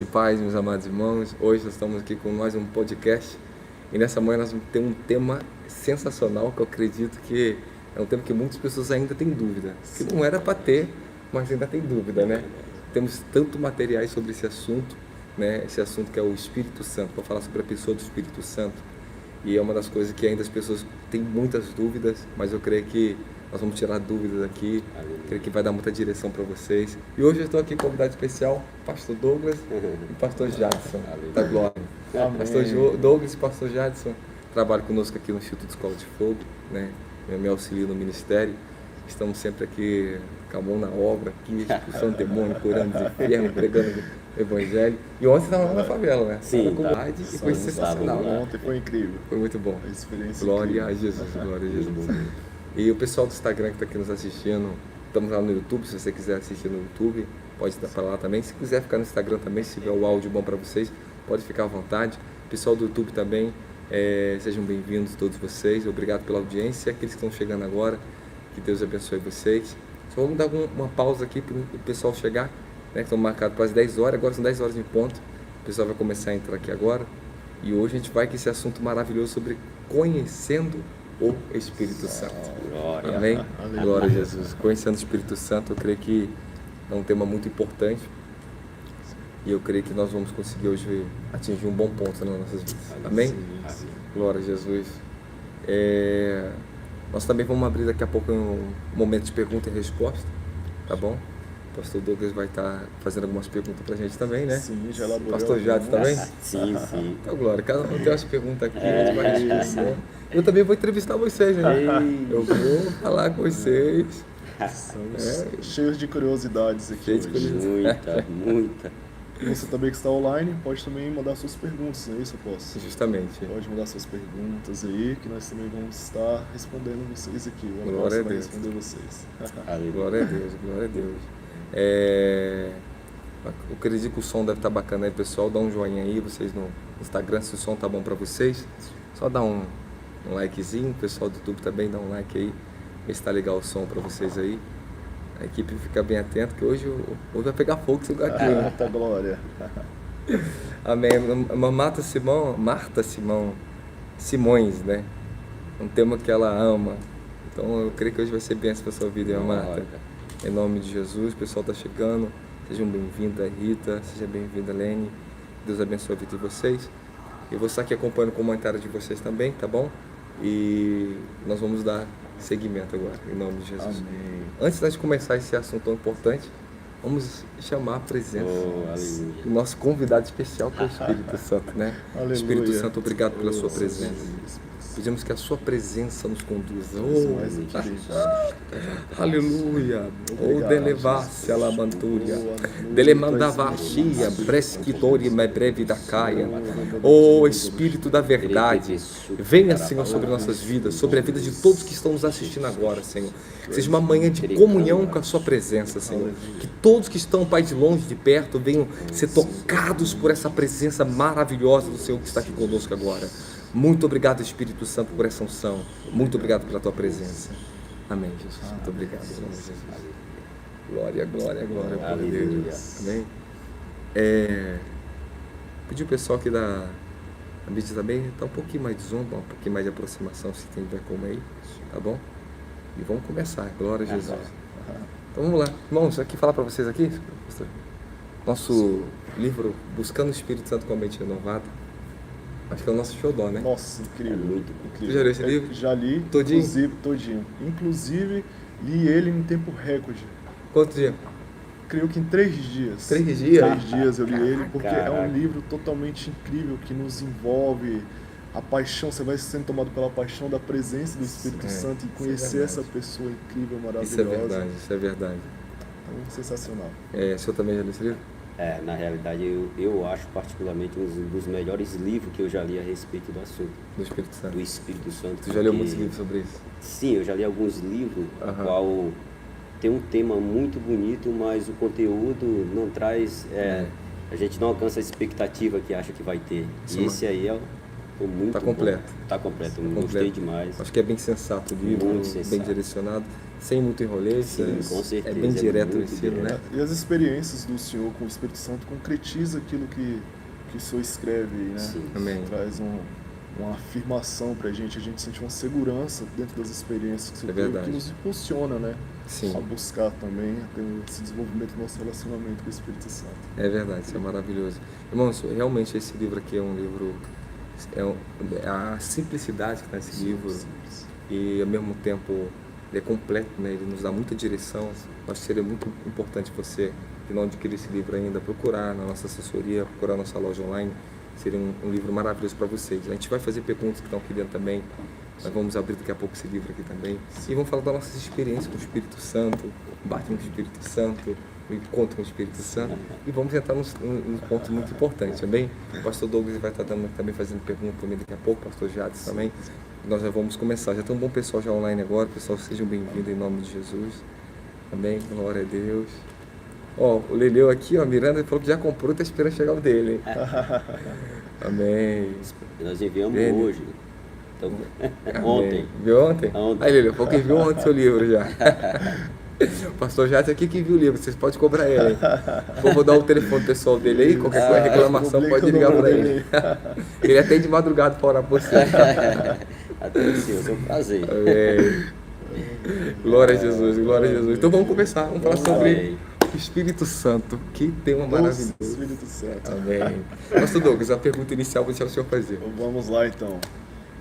E paz, meus amados irmãos, hoje nós estamos aqui com mais um podcast e nessa manhã nós vamos ter um tema sensacional que eu acredito que é um tema que muitas pessoas ainda têm dúvida, que não era para ter, mas ainda tem dúvida, né? Temos tanto materiais sobre esse assunto, né? Esse assunto que é o Espírito Santo, para falar sobre a pessoa do Espírito Santo, e é uma das coisas que ainda as pessoas têm muitas dúvidas, mas eu creio que nós vamos tirar dúvidas aqui, creio que vai dar muita direção para vocês. E hoje eu estou aqui com um convidado especial, Pastor Douglas e Pastor Jadson, da Glória. Pastor Douglas e Pastor Jadson trabalham conosco aqui no Instituto Escola de Fogo, né? Me auxiliam no ministério. Estamos sempre aqui com a mão na obra, aqui, expulsando demônio, curando os enfermos, pregando o Evangelho. E ontem você estava lá na favela, né? Sim, tá. E foi sensacional. Ontem foi incrível. Foi muito bom. A experiência Glória incrível. a Jesus, glória a Jesus. E o pessoal do Instagram que está aqui nos assistindo, estamos lá no YouTube, se você quiser assistir no YouTube, pode estar para lá também. Se quiser ficar no Instagram também, se tiver o áudio bom para vocês, pode ficar à vontade. Pessoal do YouTube também, sejam bem-vindos todos vocês. Obrigado pela audiência. Aqueles que estão chegando agora, que Deus abençoe vocês. Só vamos dar uma pausa aqui para o pessoal chegar, né, que estão marcados para as 10 horas, agora são 10 horas em ponto. O pessoal vai começar a entrar aqui agora. E hoje a gente vai com esse assunto maravilhoso sobre conhecendo o Espírito Santo. Glória. Amém? Aleluia. Glória a Jesus. Conhecendo o Espírito Santo, eu creio que é um tema muito importante. E eu creio que nós vamos conseguir hoje atingir um bom ponto nas nossas vidas. Amém? Glória a Jesus. Nós também vamos abrir daqui a pouco um momento de pergunta e resposta, tá bom? O pastor Douglas vai estar fazendo algumas perguntas pra gente também, né? Sim, já elaborou. Pastor Jadson também? Sim, sim. Então, Glória, cada um tem umas perguntas aqui, a gente vai responder. Eu também vou entrevistar vocês, né? Eu vou falar com vocês. Estamos cheios de curiosidades aqui Cheios de hoje. Muita. E você também que está online, pode também mandar suas perguntas, não é isso, Apóstolo? Justamente. Pode mandar suas perguntas aí, que nós também vamos estar respondendo vocês aqui. O Glória Apóstolo a vai Deus. responder vocês. Glória a Deus, glória a Deus. Eu acredito que o som deve estar bacana aí, pessoal. Dá um joinha aí, vocês no Instagram, se o som tá bom para vocês. Só dá um likezinho, o pessoal do YouTube também dá um like aí. Ver se tá legal o som para vocês aí. A equipe fica bem atenta, que hoje vai pegar fogo esse lugar aqui. Né? Eita glória. Amém. Marta Simões, né? Um tema que ela ama. Então eu creio que hoje vai ser bênção para sua vida, Marta. Em nome de Jesus, o pessoal está chegando. Sejam bem-vinda, Rita. Seja bem-vinda, Lene. Deus abençoe a vida de vocês. Eu vou estar aqui acompanhando o comentário de vocês também, tá bom? E nós vamos dar seguimento agora, em nome de Jesus. Amém. Antes de começar esse assunto tão importante, vamos chamar a presença do nosso convidado especial, que é o Espírito Santo, né? Aleluia. Espírito Santo, obrigado pela sua presença. Jesus. Pedimos que a sua presença nos conduza. Mais incrível. Aleluia. Obrigado, Oh, delevasse a lamanturia. Aleluia. Delemandavachia, presquitori me breve da caia. Oh, Espírito da verdade, venha, Senhor, sobre nossas vidas, sobre a vida de todos que estão nos assistindo agora, Senhor. Que seja uma manhã de comunhão com a sua presença, Senhor. Que todos que estão, Pai, de longe, de perto, venham ser tocados por essa presença maravilhosa do Senhor que está aqui conosco agora. Muito obrigado, Espírito Santo, por essa unção. Muito obrigado pela tua presença. Amém, Jesus. Muito obrigado, em nome de Jesus. Glória, glória, glória para Deus. Amém. Pedir o pessoal aqui da mídia também, tá um pouquinho mais de zoom, um pouquinho mais de aproximação, se tem ver como aí, tá bom? E vamos começar. Glória a Jesus. Então vamos lá. Irmãos, aqui falar para vocês aqui, nosso livro Buscando o Espírito Santo com a Mente Renovada. Acho que é o nosso xodó, né? Nossa, incrível. Muito incrível. Já leu esse livro? Já li. Todinho? Todinho. Inclusive, li ele em tempo recorde. Quanto dia? Creio que em 3 dias. 3 dias? 3 dias eu li ele, porque é Caraca. um livro totalmente incrível, que nos envolve a paixão, você vai sendo tomado pela paixão da presença do Espírito Santo e conhecer essa pessoa incrível, maravilhosa. Isso é verdade, isso é verdade. Então, sensacional. O senhor também já leu esse livro? Na realidade, eu acho particularmente um dos melhores livros que eu já li a respeito do assunto, Do Espírito Santo. do Espírito Santo. Tu já leu porque- muitos livros sobre isso? Sim, eu já li alguns livros, Aham. o qual tem um tema muito bonito, mas o conteúdo não traz, a gente não alcança a expectativa que acha que vai ter. Isso, E esse aí foi muito Tá bom. completo. Tá completo, eu Completo. gostei demais. Acho que é bem sensato o livro, Muito bem sensato. direcionado. sem muito enrolê. Sim, com certeza. É bem direto o muito ensino, né? E as experiências do Senhor com o Espírito Santo concretiza aquilo que o Senhor escreve, né? Sim. Amém. Traz uma afirmação pra gente, a gente sente uma segurança dentro das experiências que o Senhor teve, verdade. que nos impulsiona, né? Sim. A buscar também, a ter esse desenvolvimento do nosso relacionamento com o Espírito Santo. É verdade, isso é maravilhoso. Irmãos, realmente esse livro aqui é um livro... É a simplicidade que está nesse livro Simples. e, ao mesmo tempo, ele é completo, né? Ele nos dá muita direção. Acho que seria muito importante você, que não adquirir esse livro ainda, procurar na nossa assessoria, procurar na nossa loja online. Seria um livro maravilhoso para vocês. A gente vai fazer perguntas que estão aqui dentro também. Nós vamos abrir daqui a pouco esse livro aqui também. E vamos falar das nossas experiências com o Espírito Santo, o batismo com o Espírito Santo, o encontro com o Espírito Santo. E vamos entrar num ponto muito importante também. O pastor Douglas vai estar também fazendo pergunta também daqui a pouco, o pastor Jades também. Nós já vamos começar. Já tem um bom pessoal já online agora. Pessoal, sejam bem-vindos em nome de Jesus. Amém. Glória a Deus. Ó, o Leleu aqui, ó, Miranda falou que já comprou, tá esperando chegar o dele, hein? Amém. Nós enviamos Ele. hoje. Então, Amém. ontem. Viu ontem? Ontem. Aí, Leleu, falou que viu ontem seu livro já. O pastor Jades aqui que viu o livro, vocês podem cobrar ele, hein? Vou dar o telefone pessoal dele aí, qualquer coisa, reclamação, publica pode o ligar número para ele. Ele atende de madrugada para orar por você. Até sim, é um prazer. Amém. Glória a Jesus, glória a Jesus. Então vamos começar, vamos falar sobre Amém. o Espírito Santo, que tema Nosso maravilhoso. Espírito Santo. Amém. Pastor Douglas, a pergunta inicial vou deixar o senhor fazer. Então, vamos lá então.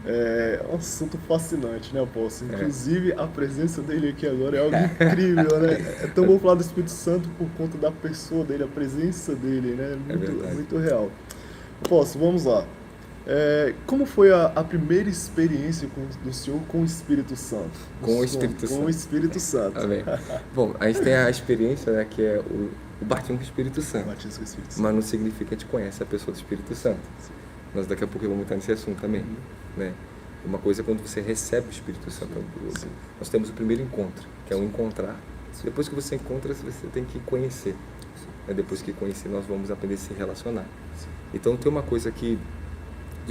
É um assunto fascinante, né, Apóstolo? Inclusive, a presença dele aqui agora é algo incrível, né? É tão bom falar do Espírito Santo por conta da pessoa dele, a presença dele, né? verdade. Muito real. Apóstolo, vamos lá. Como foi a primeira experiência do Senhor com o Espírito Santo? Com o Espírito Com Santo. o Espírito Santo. Amém. Bom, a gente tem a experiência, né, que é o batismo com o Espírito Santo. Batismo com o Espírito Santo. Mas não significa que a gente conhece a pessoa do Espírito Santo. Nós daqui a pouco vamos entrar nesse assunto também. Né? Uma coisa é quando você recebe o Espírito Santo. Nós temos o primeiro encontro, que é o encontrar. Depois que você encontra, você tem que conhecer. Depois que conhecer, nós vamos aprender a se relacionar. Então tem uma coisa que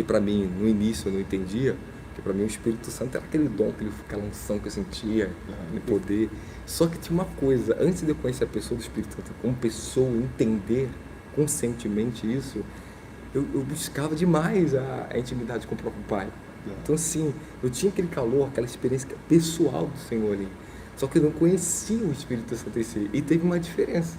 para mim, no início eu não entendia, que para mim o Espírito Santo era aquele dom, aquela unção que eu sentia, aquele poder. Só que tinha uma coisa, antes de eu conhecer a pessoa do Espírito Santo como pessoa, entender conscientemente isso, eu buscava demais a intimidade com o próprio Pai. Então assim, eu tinha aquele calor, aquela experiência pessoal do Senhor ali. Só que eu não conhecia o Espírito Santo em si. E teve uma diferença.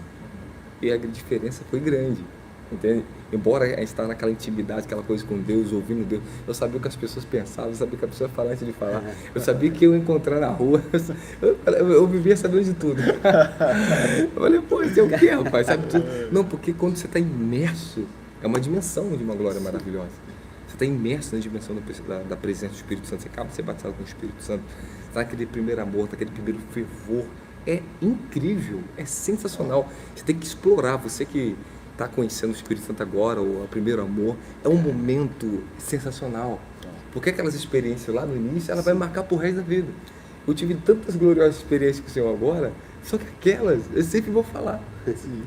E a diferença foi grande. Entende? Embora a gente estava naquela intimidade, aquela coisa com Deus, ouvindo Deus, eu sabia o que as pessoas pensavam, eu sabia o que a pessoa ia falar antes de falar, eu sabia que eu ia encontrar na rua, eu vivia sabendo de tudo. Eu falei, pô, isso é o que, rapaz? Sabe tudo? Não, porque quando você está imerso, é uma dimensão de uma glória maravilhosa. Você está imerso na dimensão da presença do Espírito Santo, você acaba de ser batizado com o Espírito Santo, está naquele primeiro amor, naquele primeiro fervor. É incrível, é sensacional. Você tem que explorar, você que está conhecendo o Espírito Santo agora, ou o primeiro amor, é um momento sensacional. Porque aquelas experiências lá no início, ela vai marcar pro resto da vida. Eu tive tantas gloriosas experiências com o Senhor agora, só que aquelas, eu sempre vou falar.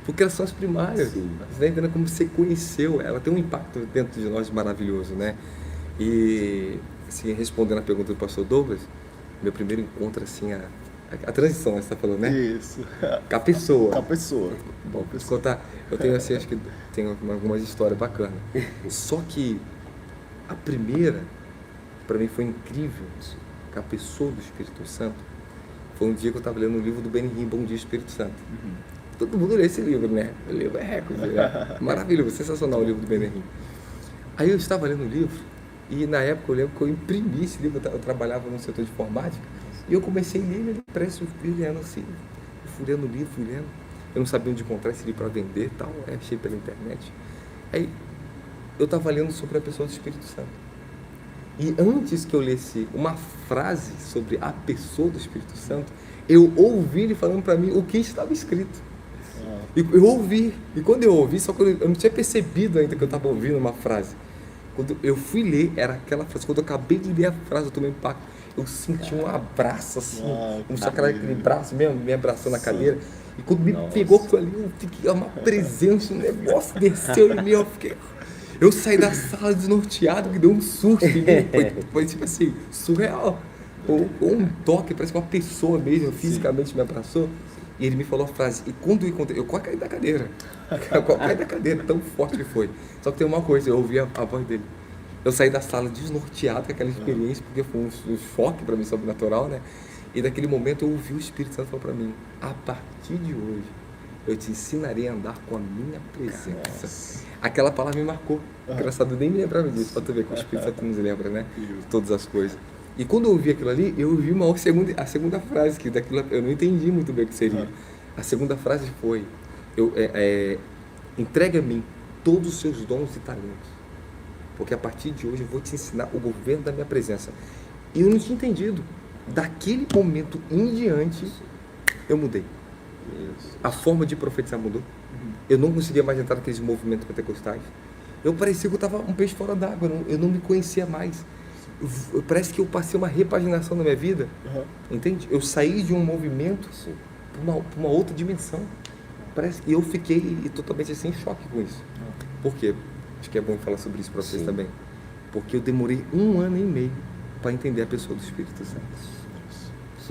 Porque elas são as primárias. Você está entendendo como você conheceu, ela tem um impacto dentro de nós maravilhoso, né? E, assim, respondendo a pergunta do pastor Douglas, meu primeiro encontro, assim, a transição, você está falando, né? Isso. Com a pessoa. Com a pessoa. Bom, vou te contar, eu tenho assim, acho que tenho algumas histórias bacanas. Só que a primeira, para mim foi incrível, com a pessoa do Espírito Santo, foi um dia que eu estava lendo um livro do Benihim, Bom Dia Espírito Santo. Todo mundo lê esse livro, né? O livro é recorde, né? Maravilhoso, sensacional o livro do Benihim. Aí eu estava lendo o livro, e na época eu lembro que eu imprimi esse livro, eu trabalhava no setor de informática, e eu comecei a ler ele impresso, fui lendo assim, fui lendo o livro, fui lendo. Eu não sabia onde encontrar esse livro para vender e tal, achei pela internet. Aí eu estava lendo sobre a pessoa do Espírito Santo. E antes que eu lesse uma frase sobre a pessoa do Espírito Santo, eu ouvi ele falando para mim o que estava escrito. E eu ouvi, e quando eu ouvi, só que eu não tinha percebido ainda que eu estava ouvindo uma frase. Quando eu fui ler, era aquela frase. Quando eu acabei de ler a frase, eu tomei um impacto. Eu senti um abraço assim, como se aquele braço mesmo me abraçou na cadeira. E quando me pegou aquilo ali, eu fiquei uma presença, um negócio desceu em mim, eu saí da sala desnorteado, que deu um susto em mim. Foi tipo assim, surreal. ou um toque, parece que uma pessoa mesmo, fisicamente me abraçou. E ele me falou a frase, e quando eu encontrei, eu quase caí da cadeira. Eu quase caí da cadeira, tão forte que foi. Só que tem uma coisa, eu ouvi a voz dele. Eu saí da sala desnorteado com aquela experiência, porque foi um choque para mim sobrenatural, né? E naquele momento eu ouvi o Espírito Santo falar para mim, a partir de hoje, eu te ensinarei a andar com a minha presença. Nossa. Aquela palavra me marcou. Engraçado, eu nem me lembrava disso, para tu ver que o Espírito Santo nos lembra, né? De todas as coisas. E quando eu ouvi aquilo ali, eu ouvi a segunda frase, que daquilo eu não entendi muito bem o que seria. A segunda frase foi, entregue a mim todos os seus dons e talentos, porque a partir de hoje eu vou te ensinar o governo da minha presença. E eu não tinha entendido. Daquele momento em diante, eu mudei. A forma de profetizar mudou. Eu não conseguia mais entrar naqueles movimentos pentecostais. Eu parecia que eu estava um peixe fora d'água, eu não me conhecia mais. Parece que eu passei uma repaginação na minha vida, entende? Eu saí de um movimento para uma outra dimensão. Parece que eu fiquei totalmente assim, em choque com isso. Por quê? Acho que é bom falar sobre isso para vocês também. Porque eu demorei 1 ano e meio para entender a pessoa do Espírito Santo.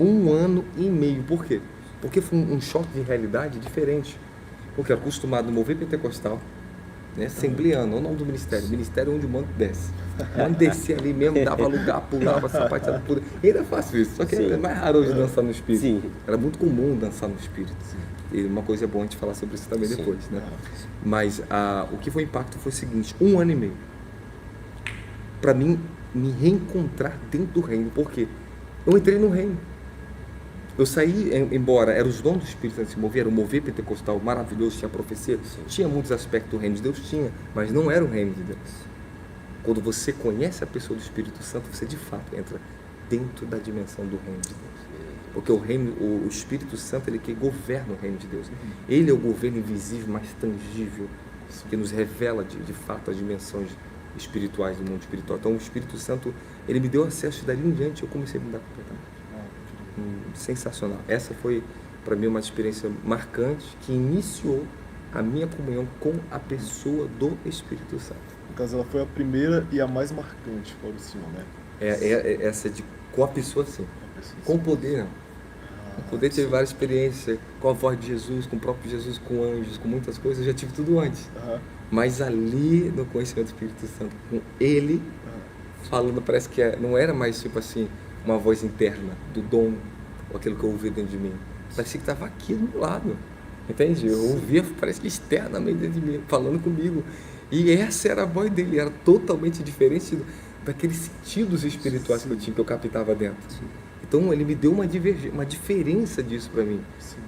1 ano e meio. Por quê? Porque foi um choque de realidade diferente. Porque eu era acostumado a mover pentecostal, né? Assembleano, o nome do ministério. Ministério onde o manto desce. O manto descia ali mesmo, dava lugar, pulava, sapateava, pulava. E ainda faço isso, só que é mais raro hoje dançar no Espírito. Sim. Era muito comum dançar no Espírito. E uma coisa é bom a gente falar sobre isso também depois, né? Mas o que foi o impacto foi o seguinte, 1 ano e meio. Para mim, me reencontrar dentro do reino. Por quê? Eu entrei no reino. Eu saí, embora eram os dons do Espírito Santo se mover, era o mover pentecostal maravilhoso, tinha profecia, tinha muitos aspectos do reino de Deus, tinha, mas não era o reino de Deus. Quando você conhece a pessoa do Espírito Santo, você de fato entra dentro da dimensão do reino de Deus. Porque o Espírito Santo, ele que governa o reino de Deus. Ele é o governo invisível, mais tangível, que nos revela de fato as dimensões espirituais do mundo espiritual. Então o Espírito Santo, ele me deu acesso, e dali em diante eu comecei a mudar completamente. Sensacional. Essa foi para mim uma experiência marcante que iniciou a minha comunhão com a pessoa do Espírito Santo. No caso, ela foi a primeira e a mais marcante para o senhor, né? Essa com a pessoa, sim. Com o poder, não. Com o poder teve várias experiências, com a voz de Jesus, com o próprio Jesus, com anjos, com muitas coisas. Eu já tive tudo antes. Mas ali, no conhecimento do Espírito Santo, com ele falando, parece que não era mais tipo assim, uma voz interna do dom, ou aquilo que eu ouvi dentro de mim. Parecia que estava aqui do meu lado, entende? Eu ouvia, parece que externamente dentro de mim, falando comigo. E essa era a voz dele, era totalmente diferente daqueles sentidos espirituais que eu tinha, que eu captava dentro. Então ele me deu uma diferença disso para mim.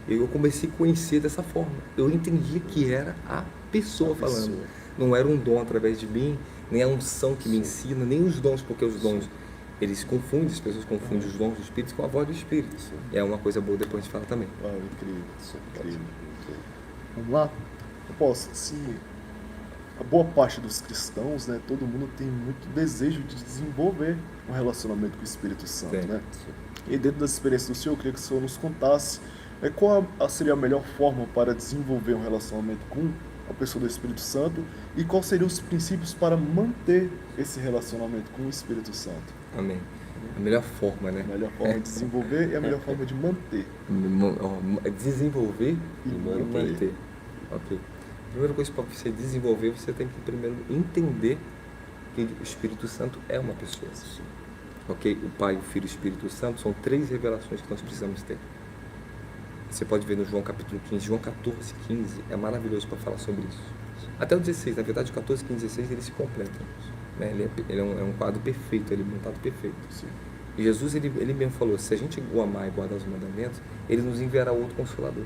Eu comecei a conhecer dessa forma. Eu entendia que era a pessoa falando. Não era um dom através de mim, nem a unção que me ensina, nem os dons, porque os dons, eles confundem, as pessoas confundem os dons do Espírito com a voz do Espírito. É uma coisa boa, depois a gente fala também. Incrível. Vamos lá? Eu posso, sim. A boa parte dos cristãos, né, todo mundo tem muito desejo de desenvolver um relacionamento com o Espírito Santo, né? E dentro das experiências do senhor, eu queria que o senhor nos contasse qual seria a melhor forma para desenvolver um relacionamento com a pessoa do Espírito Santo e quais seriam os princípios para manter esse relacionamento com o Espírito Santo. Amém. A melhor forma, né? A melhor forma de desenvolver e a melhor forma de manter. Desenvolver e manter. Ok. A primeira coisa para você desenvolver, você tem que primeiro entender que o Espírito Santo é uma pessoa. Ok? O Pai, o Filho e o Espírito Santo são 3 revelações que nós precisamos ter. Você pode ver no João capítulo 15, João 14, 15, é maravilhoso para falar sobre isso. Até o 16, na verdade o 14, 15 e 16 eles se completam. Né? Ele é um quadro perfeito, ele é montado perfeito. Sim. E Jesus, ele mesmo falou, se a gente o amar e guardar os mandamentos, ele nos enviará outro Consolador.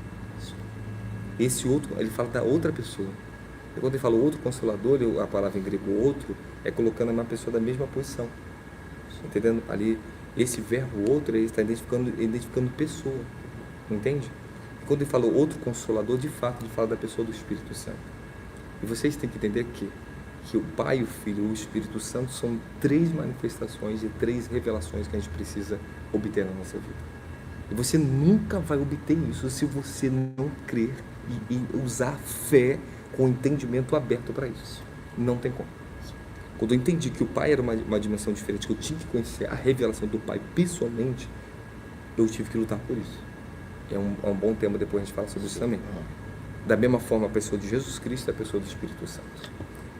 Esse outro, ele fala da outra pessoa. E quando ele fala outro Consolador, a palavra em grego outro, é colocando uma pessoa da mesma posição. Entendendo? Ali, esse verbo outro, ele está identificando pessoa. Entende? E quando ele fala outro Consolador, de fato, ele fala da pessoa do Espírito Santo. E vocês têm que entender que o Pai, o Filho e o Espírito Santo são 3 manifestações e 3 revelações que a gente precisa obter na nossa vida. E você nunca vai obter isso se você não crer e usar fé com entendimento aberto para isso. Não tem como. Quando eu entendi que o Pai era uma dimensão diferente, que eu tinha que conhecer a revelação do Pai pessoalmente, eu tive que lutar por isso. É um bom tema, depois a gente fala sobre isso também. Da mesma forma, a pessoa de Jesus Cristo é a pessoa do Espírito Santo.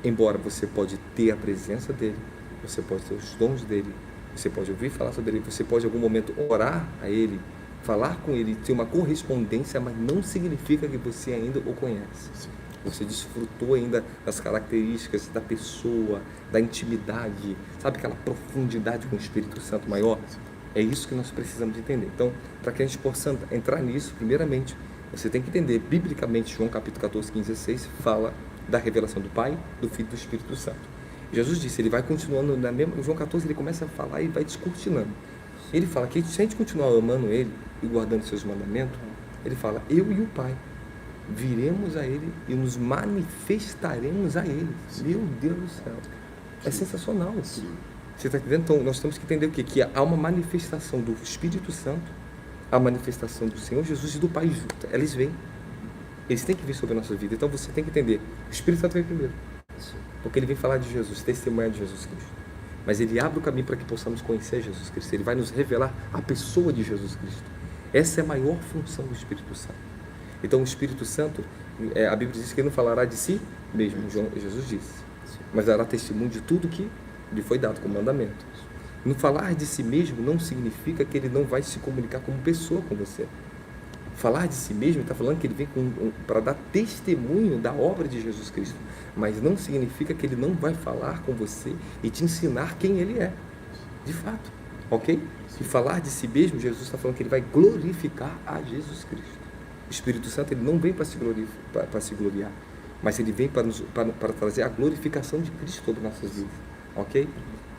Embora você pode ter a presença dele, você pode ter os dons dele, você pode ouvir falar sobre ele, você pode em algum momento orar a ele, falar com ele, ter uma correspondência, mas não significa que você ainda o conhece. Você desfrutou ainda das características da pessoa, da intimidade, sabe aquela profundidade com o Espírito Santo maior? É isso que nós precisamos entender. Então, para que a gente possa entrar nisso, primeiramente, você tem que entender, biblicamente, João capítulo 14, 15 e 16, fala da revelação do Pai, do Filho e do Espírito Santo. Jesus disse, ele vai continuando, na mesma, João 14 ele começa a falar e vai descortinando. Ele fala que se a gente continuar amando ele e guardando seus mandamentos, ele fala, eu e o Pai viremos a ele e nos manifestaremos a ele. Meu Deus do céu. É sensacional isso. Você está entendendo? Então, nós temos que entender o quê? Que há uma manifestação do Espírito Santo, a manifestação do Senhor Jesus e do Pai junto. Eles vêm. Eles têm que vir sobre a nossa vida. Então, você tem que entender. O Espírito Santo vem primeiro. Porque ele vem falar de Jesus, testemunhar de Jesus Cristo. Mas ele abre o caminho para que possamos conhecer Jesus Cristo. Ele vai nos revelar a pessoa de Jesus Cristo. Essa é a maior função do Espírito Santo. Então, o Espírito Santo, a Bíblia diz que ele não falará de si mesmo, Jesus disse. Mas dará testemunho de tudo que lhe foi dado como mandamento. No falar de si mesmo não significa que ele não vai se comunicar como pessoa com você. Falar de si mesmo, ele está falando que ele vem para dar testemunho da obra de Jesus Cristo. Mas não significa que ele não vai falar com você e te ensinar quem ele é. De fato. Ok? E falar de si mesmo, Jesus está falando que ele vai glorificar a Jesus Cristo. O Espírito Santo ele não vem para se gloriar, mas ele vem para trazer a glorificação de Cristo sobre nossas vidas. Ok?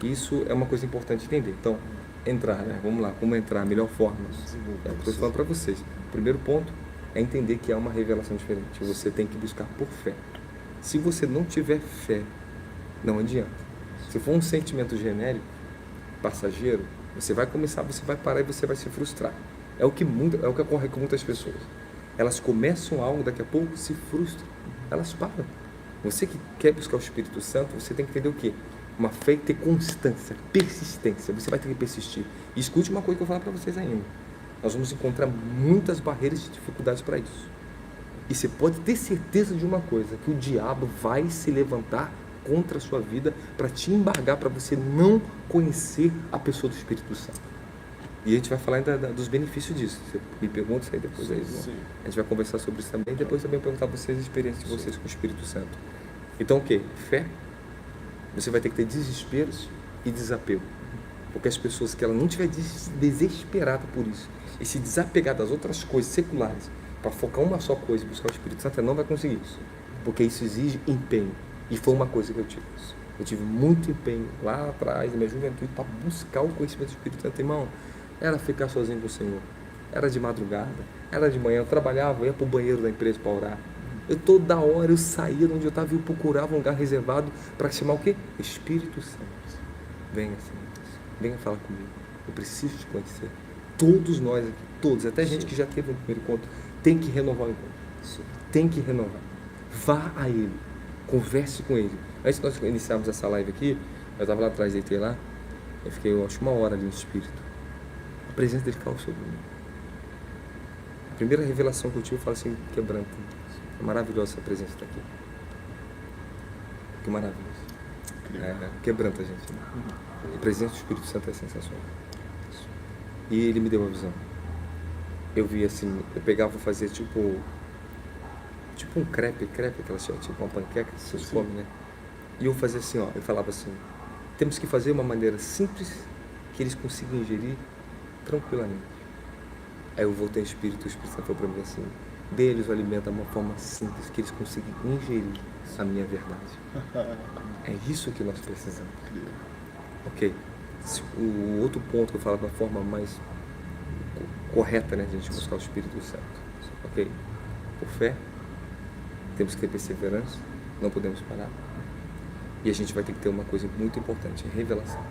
Isso é uma coisa importante entender. Então, entrar, né? Vamos lá, como entrar, a melhor forma. É o que eu estou falando para vocês. O primeiro ponto é entender que há uma revelação diferente. Você tem que buscar por fé. Se você não tiver fé, não adianta. Se for um sentimento genérico, passageiro, você vai começar, você vai parar e você vai se frustrar. É o que ocorre com muitas pessoas. Elas começam algo, daqui a pouco se frustram. Elas param. Você que quer buscar o Espírito Santo, você tem que entender o quê? Uma fé que tem constância, persistência. Você vai ter que persistir. E escute uma coisa que eu vou falar para vocês ainda. Nós vamos encontrar muitas barreiras e dificuldades para isso. E você pode ter certeza de uma coisa, que o diabo vai se levantar contra a sua vida para te embargar, para você não conhecer a pessoa do Espírito Santo. E a gente vai falar ainda dos benefícios disso. Você me pergunta isso aí depois. Aí, a gente vai conversar sobre isso também. E depois também perguntar a vocês a experiência de vocês com o Espírito Santo. Então o quê? Fé. Você vai ter que ter desesperos e desapego. Porque as pessoas que ela não estiver desesperada por isso e se desapegar das outras coisas seculares para focar uma só coisa e buscar o Espírito Santo, ela não vai conseguir isso. Porque isso exige empenho. E foi uma coisa que eu tive. Eu tive muito empenho lá atrás, na minha juventude, para buscar o conhecimento do Espírito Santo. Irmão, era ficar sozinho com o Senhor. Era de madrugada, era de manhã. Eu trabalhava, eu ia para o banheiro da empresa para orar. Toda hora eu saía de onde eu estava e eu procurava um lugar reservado para chamar o quê? Espírito Santo. Venha, Senhor. Venha falar comigo. Eu preciso te conhecer. Todos nós aqui, todos, até gente que já teve um primeiro encontro, tem que renovar o encontro. Tem que renovar. Vá a Ele. Converse com Ele. Antes de nós iniciarmos essa live aqui, eu estava lá atrás, deitei lá, eu fiquei, eu acho, 1 hora ali no Espírito. A presença dele caiu sobre mim. A primeira revelação que eu tive, eu falo assim, quebranta. É maravilhosa essa presença estar aqui. Que maravilhoso. Quebranta a gente. Né? A presença do Espírito Santo é sensacional. E ele me deu uma visão. Eu vi assim, eu pegava e fazia tipo um crepe, aquela tipo uma panqueca que vocês comem, né? E eu fazia assim, ó, eu falava assim, temos que fazer uma maneira simples que eles consigam ingerir tranquilamente. Aí eu voltei ao Espírito, o Espírito Santo falou para mim assim, dê-lhes o alimento de uma forma simples que eles consigam ingerir a minha verdade. É isso que nós precisamos. Ok? O outro ponto que eu falo da forma mais correta, né, de a gente buscar o Espírito Santo. Ok? Por fé, temos que ter perseverança, não podemos parar. E a gente vai ter que ter uma coisa muito importante, revelação.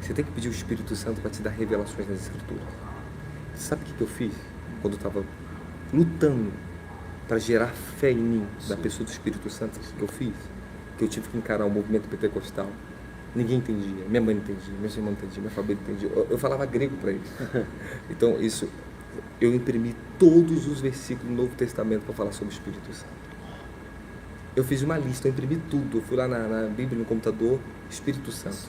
Você tem que pedir o Espírito Santo para te dar revelações nas Escrituras. Sabe o que eu fiz quando eu estava lutando para gerar fé em mim, da pessoa do Espírito Santo? O que eu fiz? que eu tive que encarar o movimento pentecostal. Ninguém entendia, minha mãe não entendia, meus irmãos não entendiam, minha família não entendia. Eu falava grego para eles. Então, isso, eu imprimi todos os versículos do Novo Testamento para falar sobre o Espírito Santo. Eu fiz uma lista, eu imprimi tudo. Eu fui lá na Bíblia, no computador, Espírito Santo.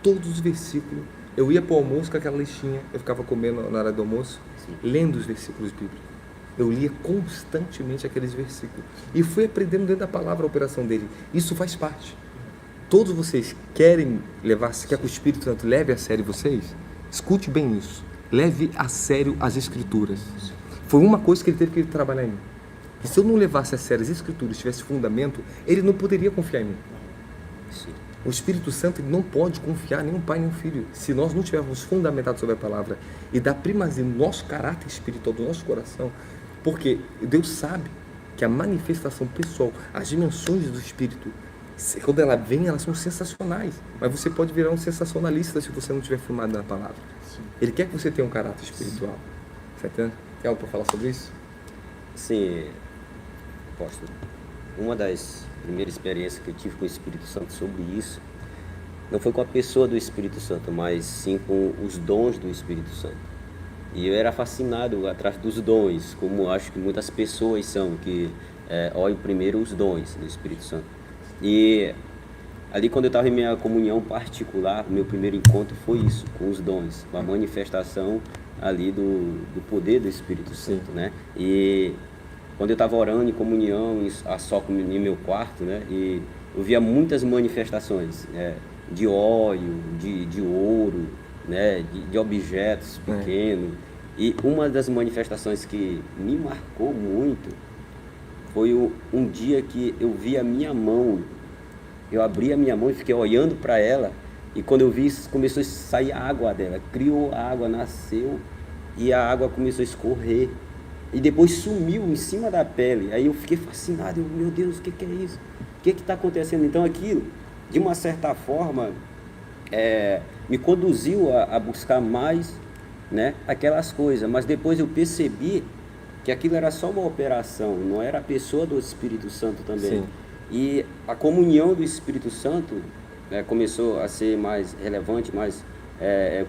Todos os versículos. Eu ia para o almoço com aquela listinha, eu ficava comendo na hora do almoço, lendo os versículos bíblicos. Eu lia constantemente aqueles versículos. E fui aprendendo dentro da palavra a operação dele. Isso faz parte. Todos vocês querem levar, se quer que o Espírito Santo leve a sério vocês, escute bem isso. Leve a sério as Escrituras. Foi uma coisa que ele teve que trabalhar em mim. E se eu não levasse a sério as Escrituras, tivesse fundamento, ele não poderia confiar em mim. O Espírito Santo ele não pode confiar nem um pai nem um filho se nós não tivermos fundamentado sobre a palavra e dar primazia no nosso caráter espiritual, do nosso coração, porque Deus sabe que a manifestação pessoal, as dimensões do Espírito, quando ela vem, elas são sensacionais, mas você pode virar um sensacionalista se você não estiver firmado na palavra. Ele quer que você tenha um caráter espiritual. Você tem algo para falar sobre isso? Sim, apóstolo. Uma das primeiras experiências que eu tive com o Espírito Santo sobre isso, não foi com a pessoa do Espírito Santo, mas sim com os dons do Espírito Santo. E eu era fascinado atrás dos dons, como acho que muitas pessoas são, que olham primeiro os dons do Espírito Santo. E ali quando eu estava em minha comunhão particular, meu primeiro encontro foi isso, com os dons, com a manifestação ali do poder do Espírito Santo, né? E quando eu estava orando em comunhão, a só em meu quarto, né? E eu via muitas manifestações, de óleo, de ouro, né? De objetos pequenos. E uma das manifestações que me marcou muito foi um dia que eu vi a minha mão. Eu abri a minha mão e fiquei olhando para ela. E quando eu vi, começou a sair a água dela. Criou a água, nasceu e a água começou a escorrer. E depois sumiu em cima da pele. Aí eu fiquei fascinado. Meu Deus, o que é isso? O que está acontecendo? Então aquilo, de uma certa forma, me conduziu a buscar mais, né, aquelas coisas. Mas depois eu percebi que aquilo era só uma operação, não era a pessoa do Espírito Santo também. Sim. E a comunhão do Espírito Santo começou a ser mais relevante, mais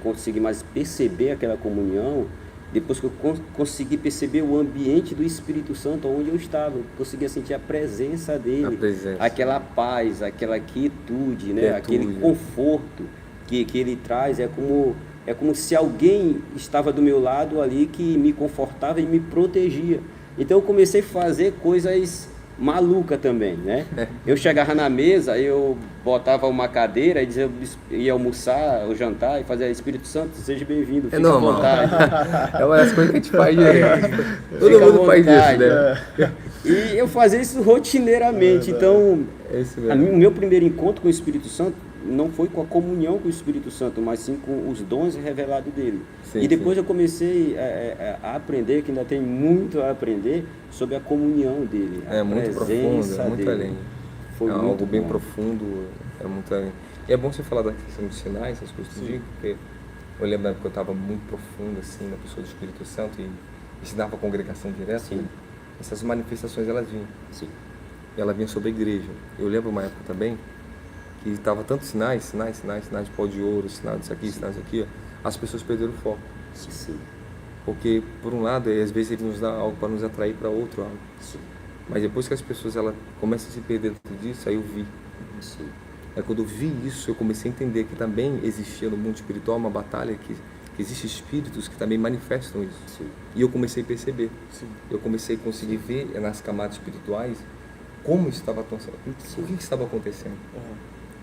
consegui mais perceber aquela comunhão, depois que eu consegui perceber o ambiente do Espírito Santo onde eu estava, eu conseguia sentir a presença dele, aquela paz, aquela quietude, né? Aquele conforto que ele traz, é como se alguém estava do meu lado ali que me confortava e me protegia. Então eu comecei a fazer coisas malucas também, né? Eu chegava na mesa, eu botava uma cadeira e dizia, ia almoçar, ou jantar, e fazia Espírito Santo, seja bem-vindo, fica à vontade. É uma das coisas que a gente faz todo mundo faz isso, né? E eu fazia isso rotineiramente. Então, o meu primeiro encontro com o Espírito Santo não foi com a comunhão com o Espírito Santo, mas sim com os dons revelados dele. Sim, e depois eu comecei a aprender, que ainda tem muito a aprender, sobre a comunhão dele. Muito profundo, é muito além. Foi algo bem profundo, é muito além. E é bom você falar da questão dos sinais, essas coisas que eu digo, porque eu lembro que eu estava muito profundo assim, na pessoa do Espírito Santo e ensinava a congregação direto. Sim. Essas manifestações, elas vinham. Sim. E ela vinha sobre a igreja. Eu lembro uma época também, que estava tantos sinais de pau de ouro, sinal disso aqui, sinal disso aqui, as pessoas perderam o foco. Sim. Porque, por um lado, às vezes ele nos dá algo para nos atrair para outro algo. Sim. Mas depois que as pessoas começam a se perder dentro disso, aí eu vi. Sim. Aí quando eu vi isso, eu comecei a entender que também existia no mundo espiritual uma batalha que existem espíritos que também manifestam isso. Sim. E eu comecei a perceber. Sim. Eu comecei a conseguir ver nas camadas espirituais como estava acontecendo, o que estava acontecendo.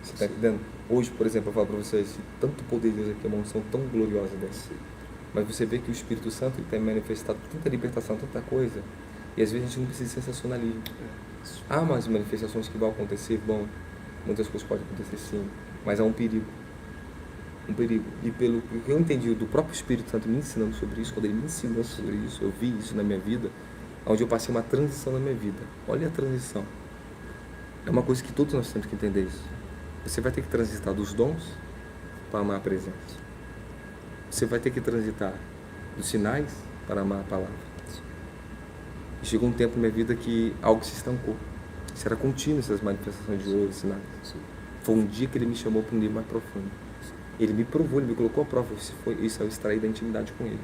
Você está entendendo? Hoje, por exemplo, eu falo para vocês, tanto poder de Deus aqui, uma unção tão gloriosa dessa. Mas você vê que o Espírito Santo tem manifestado tanta libertação, tanta coisa, e às vezes a gente não precisa de sensacionalismo. Há umas manifestações que vão acontecer, muitas coisas podem acontecer sim, mas há um perigo. Um perigo. E pelo que eu entendi do próprio Espírito Santo me ensinando sobre isso, quando ele me ensinou sobre isso, eu vi isso na minha vida, onde eu passei uma transição na minha vida. Olha a transição. É uma coisa que todos nós temos que entender isso. Você vai ter que transitar dos dons para amar a presença. Você vai ter que transitar dos sinais para amar a palavra. E chegou um tempo na minha vida que algo se estancou. Isso era contínuo, essas manifestações de ouro, sinais. Sim. Foi um dia que ele me chamou para um nível mais profundo. Ele me provou, ele me colocou à prova. Isso eu extraí da intimidade com ele.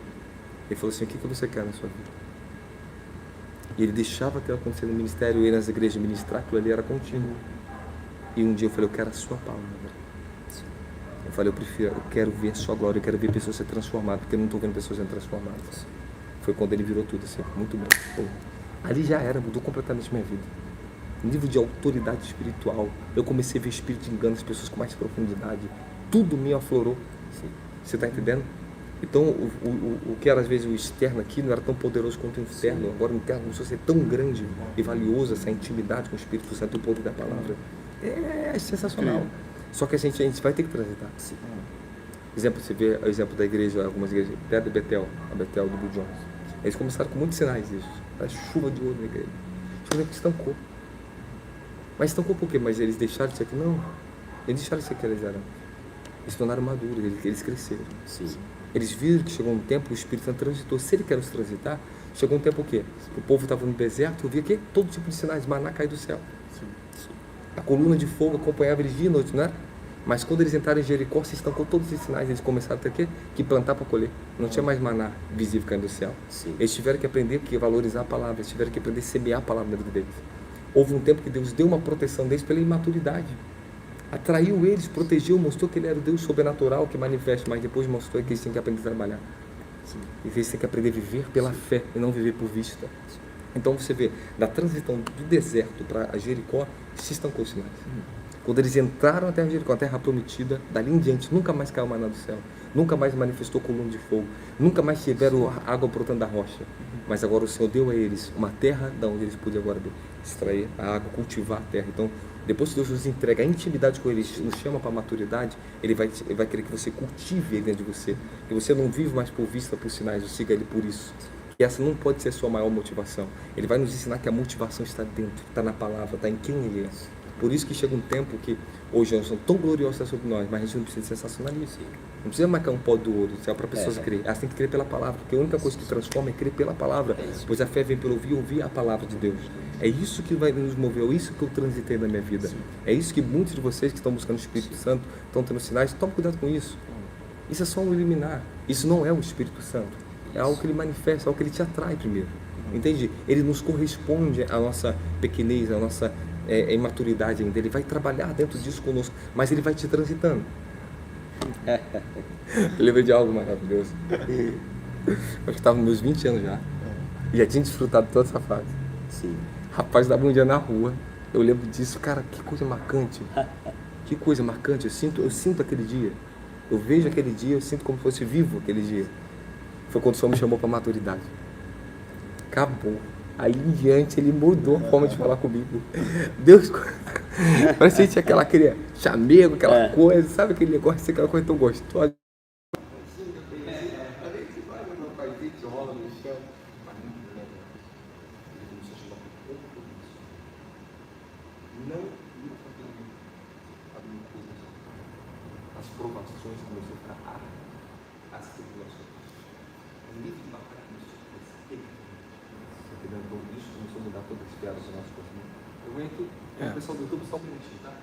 Ele falou assim: o que você quer na sua vida? E ele deixava aquilo acontecer no ministério, eu ia nas igrejas ministrar, aquilo ali era contínuo. E um dia eu falei: eu quero a sua palavra. Eu falei: eu quero ver a sua glória, eu quero ver pessoas serem transformadas, porque eu não estou vendo pessoas sendo transformadas. Foi quando ele virou tudo assim, muito bom. Pô, ali já era, mudou completamente minha vida. Nível de autoridade espiritual, eu comecei a ver espírito de engano, as pessoas com mais profundidade, tudo me aflorou. Você está entendendo? Então, o que era às vezes o externo aqui não era tão poderoso quanto o interno. Agora o interno começou a ser tão grande e valioso, essa intimidade com o Espírito Santo, o poder da palavra. É sensacional. Só que a gente vai ter que transitar. Exemplo, você vê o exemplo da igreja, algumas igrejas, perto de Betel, a Betel do Bill Jones. Eles começaram com muitos sinais disso. A chuva de ouro na igreja. Chegou que estancou. Mas estancou por quê? Mas eles deixaram isso aqui? Não. Eles deixaram isso aqui, eles eram. Eles se tornaram maduros, eles cresceram. Sim. Eles viram que chegou um tempo que o Espírito Santo transitou. Se ele quer nos transitar, chegou um tempo o quê? O povo estava no deserto, eu via que todo tipo de sinais, maná cair do céu. Sim. A coluna de fogo acompanhava eles dia e noite, não era? Mas quando eles entraram em Jericó, se estancou todos esses sinais. Eles começaram a ter que plantar para colher. Não tinha mais maná visível caindo do céu. Sim. Eles tiveram que aprender a valorizar a palavra. Eles tiveram que aprender a semear a palavra na vida deles. Houve um tempo que Deus deu uma proteção deles pela imaturidade. Atraiu eles, protegeu, mostrou que ele era o Deus sobrenatural que manifesta, mas depois mostrou que eles têm que aprender a trabalhar. Sim. E eles têm que aprender a viver pela fé e não viver por vista. Então você vê, da transição do deserto para Jericó, se estancou os sinais. Quando eles entraram na terra de Jericó, a terra prometida, dali em diante, nunca mais caiu maná do céu, nunca mais manifestou coluna de fogo, nunca mais tiveram água brotando da rocha. Mas agora o Senhor deu a eles uma terra da onde eles podiam agora extrair a água, cultivar a terra. Então, depois que Deus nos entrega a intimidade com Ele, nos chama para a maturidade, Ele vai querer que você cultive Ele dentro de você. Que você não vive mais por vista, por sinais, ou siga Ele por isso. E essa não pode ser a sua maior motivação. Ele vai nos ensinar que a motivação está dentro, está na palavra, está em quem Ele é. Por isso que chega um tempo que hoje nós somos tão gloriosos sobre nós, mas a gente não precisa de sensacionalismo. Não precisa marcar um pó do ouro, isso é para pessoas crer. Elas têm que crer pela palavra, porque a única coisa que transforma é crer pela palavra. Pois a fé vem pelo ouvir a palavra de Deus. É isso que vai nos mover, é isso que eu transitei na minha vida. É isso que muitos de vocês que estão buscando o Espírito Santo, estão tendo sinais, tomem cuidado com isso. Isso é só um eliminar. Isso não é o Espírito Santo. É algo que ele manifesta, é algo que ele te atrai primeiro. Entende? Ele nos corresponde à nossa pequenez, à nossa imaturidade ainda. Ele vai trabalhar dentro disso conosco, mas ele vai te transitando. Eu lembrei de algo maravilhoso. Eu estava nos meus 20 anos já tinha desfrutado toda essa fase. Sim. Rapaz, dava um dia na rua, eu lembro disso, cara, que coisa marcante. Que coisa marcante, eu sinto aquele dia. Eu vejo aquele dia, eu sinto como se fosse vivo aquele dia. Foi quando o Senhor me chamou para maturidade. Acabou. Ali em diante ele mudou a forma de falar comigo. Deus, parece que tinha aquele chamego, aquela coisa, sabe aquele negócio, aquela coisa tão gostosa. As provações começaram a parar, as tribulações. O nível de batalha começou a crescer. Então isso começou a mudar toda a esfera do nosso corpo. Eu entro, o pessoal do YouTube só um minutinho, tá?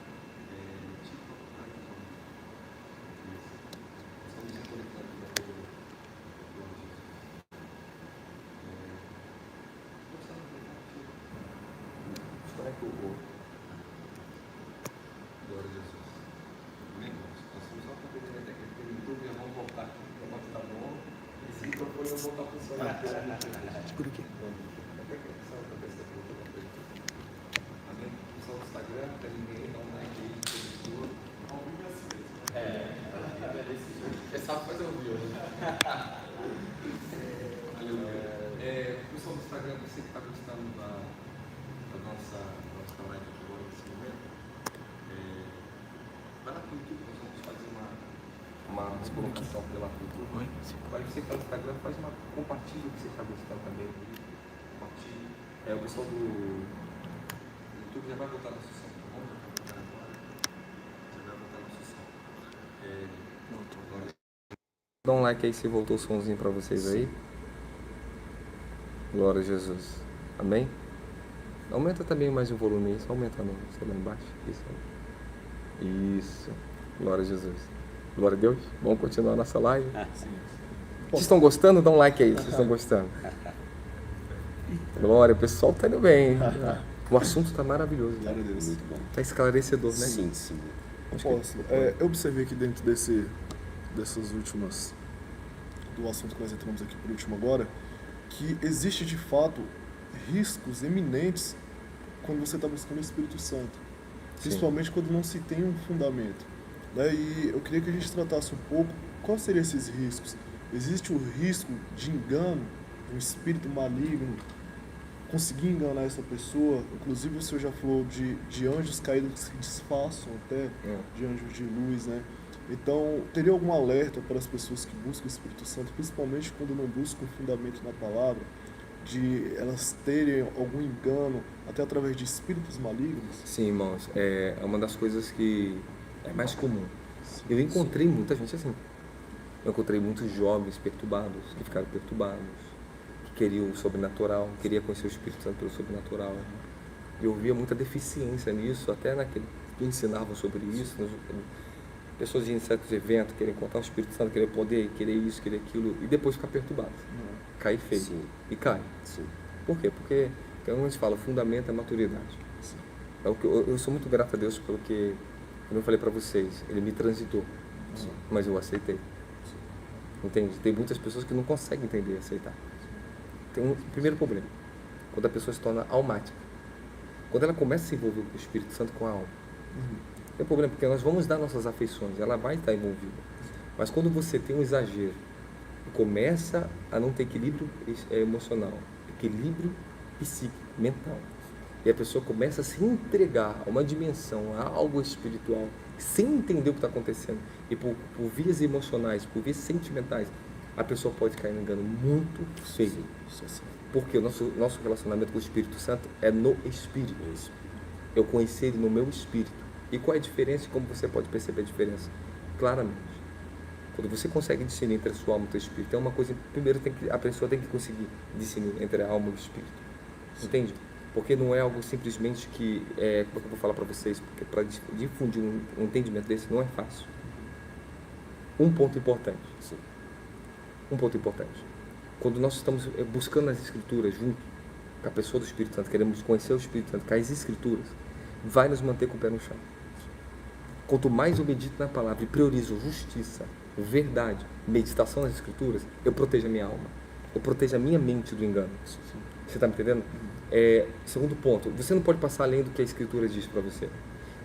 Glória a Jesus. Amém, irmãos? Nós estamos só compreendendo até que o YouTube já vamos voltar aqui. O negócio está bom. Esse microfone vai voltar a funcionar. Segura aqui. Amém? Pessoal do Instagram, não tem ninguém, dá um like aí, pessoa. Ao vivo assim mesmo. É sábado, mas eu vi hoje. Aleluia. Pessoal do Instagram, você que está gostando da nossa live aqui agora nesse momento, vai lá para o YouTube, nós vamos fazer uma colocação pela YouTube. Para você que está no Instagram, compartilha o que você está gostando também. Compartilha. O pessoal do YouTube já vai voltar na sessão, tá bom? Já vai voltar agora. Já vai voltar na sessão. Dá um like aí se voltou o somzinho para vocês aí. Glória a Jesus. Amém? Aumenta também mais o volume, isso aumenta não, sei lá embaixo. Isso. Glória a Jesus. Glória a Deus. Vamos continuar a nossa live. Vocês estão gostando? Dá um like aí, vocês estão gostando. Glória, o pessoal tá indo bem. O assunto está maravilhoso. Glória a Deus. Muito bom. Está esclarecedor, né? Sim, sim. Eu observei que dentro dessas últimas, do assunto que nós entramos aqui por último agora, que existe de fato riscos eminentes quando você está buscando o Espírito Santo, principalmente quando não se tem um fundamento, né? E eu queria que a gente tratasse um pouco quais seriam esses riscos. Existe o risco de engano, de um espírito maligno conseguir enganar essa pessoa. Inclusive o senhor já falou de anjos caídos que se disfarçam até de anjos de luz, né? Então, teria algum alerta para as pessoas que buscam o Espírito Santo, principalmente quando não buscam fundamento na palavra, de elas terem algum engano, até através de espíritos malignos? Sim, irmãos, é uma das coisas que é mais comum. Eu encontrei muita gente assim. Eu encontrei muitos jovens perturbados, que ficaram perturbados, que queriam o sobrenatural, queriam conhecer o Espírito Santo pelo sobrenatural. Eu via muita deficiência nisso, até naquele que ensinavam sobre isso. Pessoas em certos eventos querem contar o Espírito Santo, querer poder, querer isso, querer aquilo, e depois ficar perturbado. Cair feio. Sim. E cai. Sim. Por quê? Porque, como a gente fala, o fundamento é a maturidade. É o que eu sou muito grato a Deus porque, como eu falei para vocês, Ele me transitou, mas eu aceitei. Entende? Tem muitas pessoas que não conseguem entender e aceitar. Tem um primeiro problema, quando a pessoa se torna almática. Quando ela começa a se envolver com o Espírito Santo, com a alma. Tem problema, porque nós vamos dar nossas afeições, ela vai estar envolvida. Mas quando você tem um exagero, começa a não ter equilíbrio emocional, equilíbrio psíquico, mental, e a pessoa começa a se entregar a uma dimensão, a algo espiritual, sem entender o que está acontecendo, e por vias emocionais, por vias sentimentais, a pessoa pode cair em engano muito feio. Porque o nosso relacionamento com o Espírito Santo é no Espírito. Eu conheci Ele no meu Espírito. E qual é a diferença e como você pode perceber a diferença? Claramente. Quando você consegue discernir entre a sua alma e o teu espírito, é uma coisa, primeiro a pessoa tem que conseguir discernir entre a alma e o espírito. Entende? Porque não é algo simplesmente que, como é que eu vou falar para vocês, porque para difundir um entendimento desse não é fácil. Um ponto importante. Sim. Um ponto importante. Quando nós estamos buscando as Escrituras junto com a pessoa do Espírito Santo, queremos conhecer o Espírito Santo, com as Escrituras, vai nos manter com o pé no chão. Quanto mais eu medito na palavra e priorizo justiça, verdade, meditação nas Escrituras, eu protejo a minha alma, eu protejo a minha mente do engano. Você está me entendendo? Segundo ponto, você não pode passar além do que a Escritura diz para você.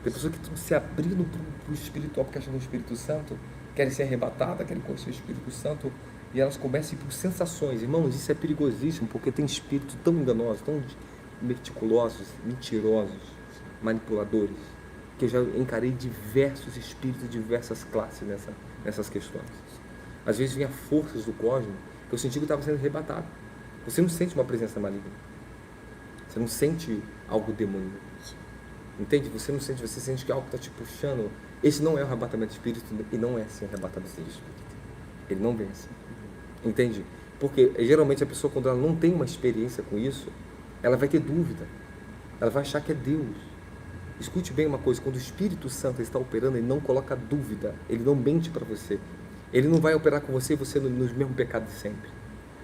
Tem pessoas que estão se abrindo para o espiritual porque acham no Espírito Santo, querem ser arrebatadas, querem conhecer o Espírito Santo, e elas começam a ir por sensações. Irmãos, isso é perigosíssimo, porque tem espíritos tão enganosos, tão meticulosos, mentirosos, manipuladores, que eu já encarei diversos espíritos, diversas classes nessas questões. Às vezes vinha forças do cosmos que eu senti que eu estava sendo arrebatado. Você não sente uma presença maligna. Você não sente algo demoníaco. Entende? Você não sente, você sente que algo está te puxando. Esse não é o arrebatamento de espírito e não é assim o arrebatamento de espírito. Ele não vem assim. Entende? Porque geralmente a pessoa, quando ela não tem uma experiência com isso, ela vai ter dúvida. Ela vai achar que é Deus. Escute bem uma coisa, quando o Espírito Santo está operando, ele não coloca dúvida, ele não mente para você. Ele não vai operar com você e você nos mesmos pecados de sempre.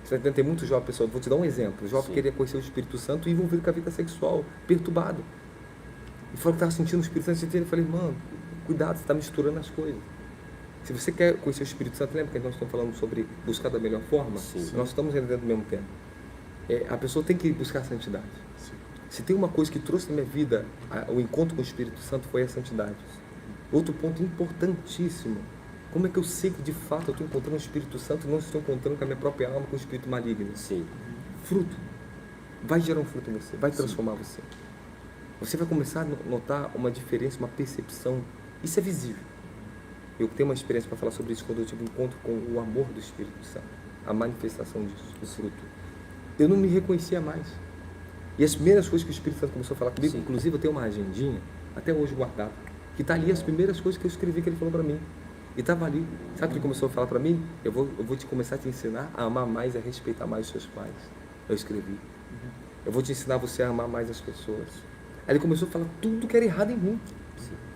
Você tem muitos jovens, pessoal, vou te dar um exemplo. O jovem queria conhecer o Espírito Santo e envolvido com a vida sexual, perturbado. E falou que estava sentindo o Espírito Santo, eu falei, mano, cuidado, você está misturando as coisas. Se você quer conhecer o Espírito Santo, lembra que nós estamos falando sobre buscar da melhor forma? Sim. Nós estamos ainda dentro do mesmo tempo. A pessoa tem que buscar a santidade. Sim. Se tem uma coisa que trouxe na minha vida o encontro com o Espírito Santo, foi a santidade. Outro ponto importantíssimo, como é que eu sei que de fato eu estou encontrando o Espírito Santo e não estou encontrando com a minha própria alma, com o Espírito maligno? Sim. Fruto. Vai gerar um fruto em você, vai transformar você. Você vai começar a notar uma diferença, uma percepção. Isso é visível. Eu tenho uma experiência para falar sobre isso quando eu tive um encontro com o amor do Espírito Santo, a manifestação disso, o fruto. Eu não me reconhecia mais. E as primeiras coisas que o Espírito Santo começou a falar comigo, inclusive eu tenho uma agendinha, até hoje guardada, que está ali as primeiras coisas que eu escrevi que ele falou para mim. E estava ali. Sabe o que ele começou a falar para mim? Eu vou começar a te ensinar a amar mais e a respeitar mais os seus pais. Eu escrevi. Eu vou te ensinar você a amar mais as pessoas. Aí ele começou a falar tudo que era errado em mim.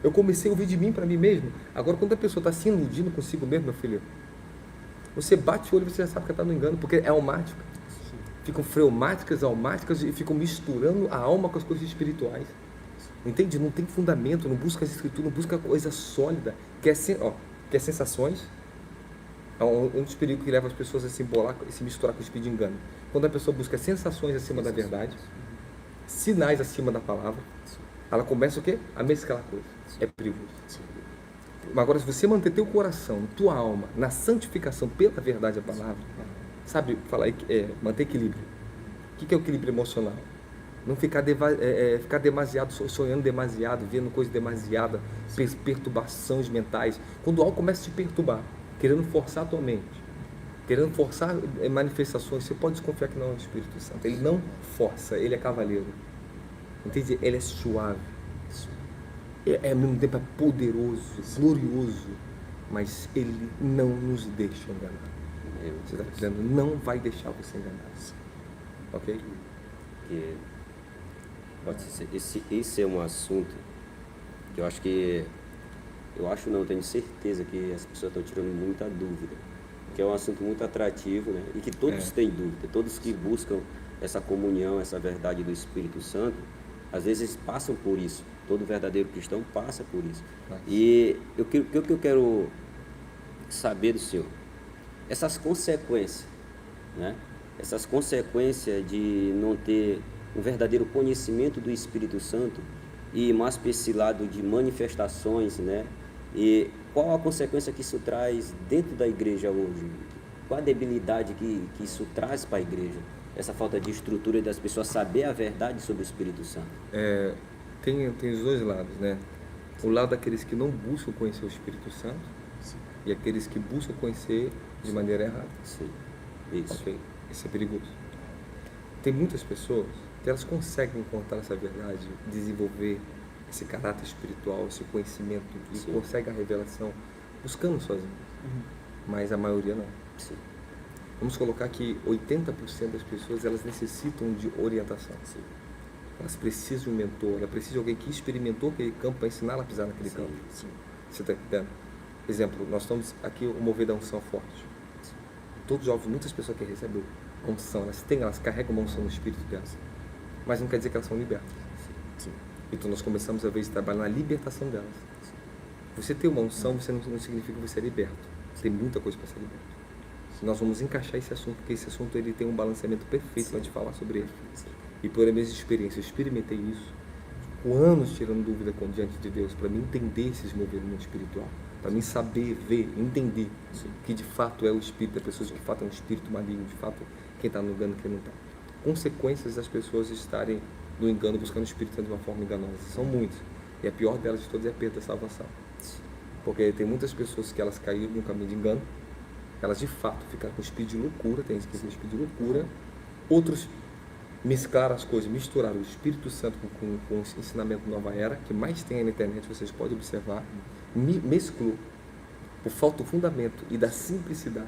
Eu comecei a ouvir de mim para mim mesmo. Agora, quando a pessoa está se iludindo consigo mesmo, meu filho, você bate o olho e você já sabe que está no engano, porque é almática. Ficam freumáticas, almáticas e ficam misturando a alma com as coisas espirituais. Entende? Não tem fundamento, não busca as escrituras, não busca coisa sólida. Quer sensações. É um dos perigos que leva as pessoas a se embolar e se misturar com o espírito de engano. Quando a pessoa busca sensações acima da verdade, sinais acima da palavra, ela começa o quê? A mesclar coisas. É perigoso. Mas agora, se você manter teu coração, tua alma, na santificação pela verdade da palavra, sabe, manter equilíbrio. O que é o equilíbrio emocional? Não ficar demasiado, sonhando demasiado, vendo coisas demasiadas, perturbações mentais. Quando algo começa a te perturbar, querendo forçar a tua mente, querendo forçar manifestações, você pode desconfiar que não é o Espírito Santo. Ele não força, ele é cavaleiro. Entende? Ele é suave. Ao mesmo tempo é poderoso, glorioso, mas ele não nos deixa enganar. Você está dizendo, não vai deixar você enganar. Ok? Esse é um assunto que eu tenho certeza que as pessoas estão tirando muita dúvida, que é um assunto muito atrativo, né? E que todos têm dúvida, todos que buscam essa comunhão, essa verdade do Espírito Santo, às vezes passam por isso. Todo verdadeiro cristão passa por isso. E o que eu quero saber do Senhor, essas consequências, né? Essas consequências de não ter um verdadeiro conhecimento do Espírito Santo e mais para esse lado de manifestações, né? E qual a consequência que isso traz dentro da igreja hoje? Qual a debilidade que isso traz para a igreja? Essa falta de estrutura das pessoas saber a verdade sobre o Espírito Santo. Tem os dois lados, né? O lado daqueles que não buscam conhecer o Espírito Santo e aqueles que buscam conhecer de maneira errada. Sim, isso. Ok? Isso é perigoso. Tem muitas pessoas que elas conseguem encontrar essa verdade, desenvolver esse caráter espiritual, esse conhecimento, e conseguem a revelação buscando sozinhos. Mas a maioria não. Sim. Vamos colocar que 80% das pessoas elas necessitam de orientação. Sim. Elas precisam de um mentor, elas precisam de alguém que experimentou aquele campo para ensinar ela a pisar naquele campo. Sim. Você está entendendo? Exemplo, nós estamos aqui o mover da unção forte. Todos jovens, muitas pessoas que recebem a unção, elas carregam uma unção no espírito delas. Mas não quer dizer que elas são libertas. Sim. Então nós começamos a ver esse trabalho na libertação delas. Você ter uma unção, você não significa que você é liberto. Tem muita coisa para ser liberto. Nós vamos encaixar esse assunto, porque esse assunto ele tem um balanceamento perfeito para te falar sobre ele. E por a minha experiência, eu experimentei isso, com anos tirando dúvida diante de Deus, para mim entender esses movimentos espiritual, para mim saber, ver, entender que de fato é o espírito da pessoa, que de fato é um espírito maligno, de fato quem está no engano, quem não está. Consequências das pessoas estarem no engano, buscando o Espírito Santo de uma forma enganosa, são muitas. E a pior delas de todas é a perda da salvação. Porque tem muitas pessoas que elas caíram no caminho de engano, elas de fato ficaram com espírito de loucura, tem espírito de loucura. Outros mesclaram as coisas, misturaram o Espírito Santo com o ensinamento Nova Era, que mais tem aí na internet, vocês podem observar, mesclou por falta do fundamento e da simplicidade.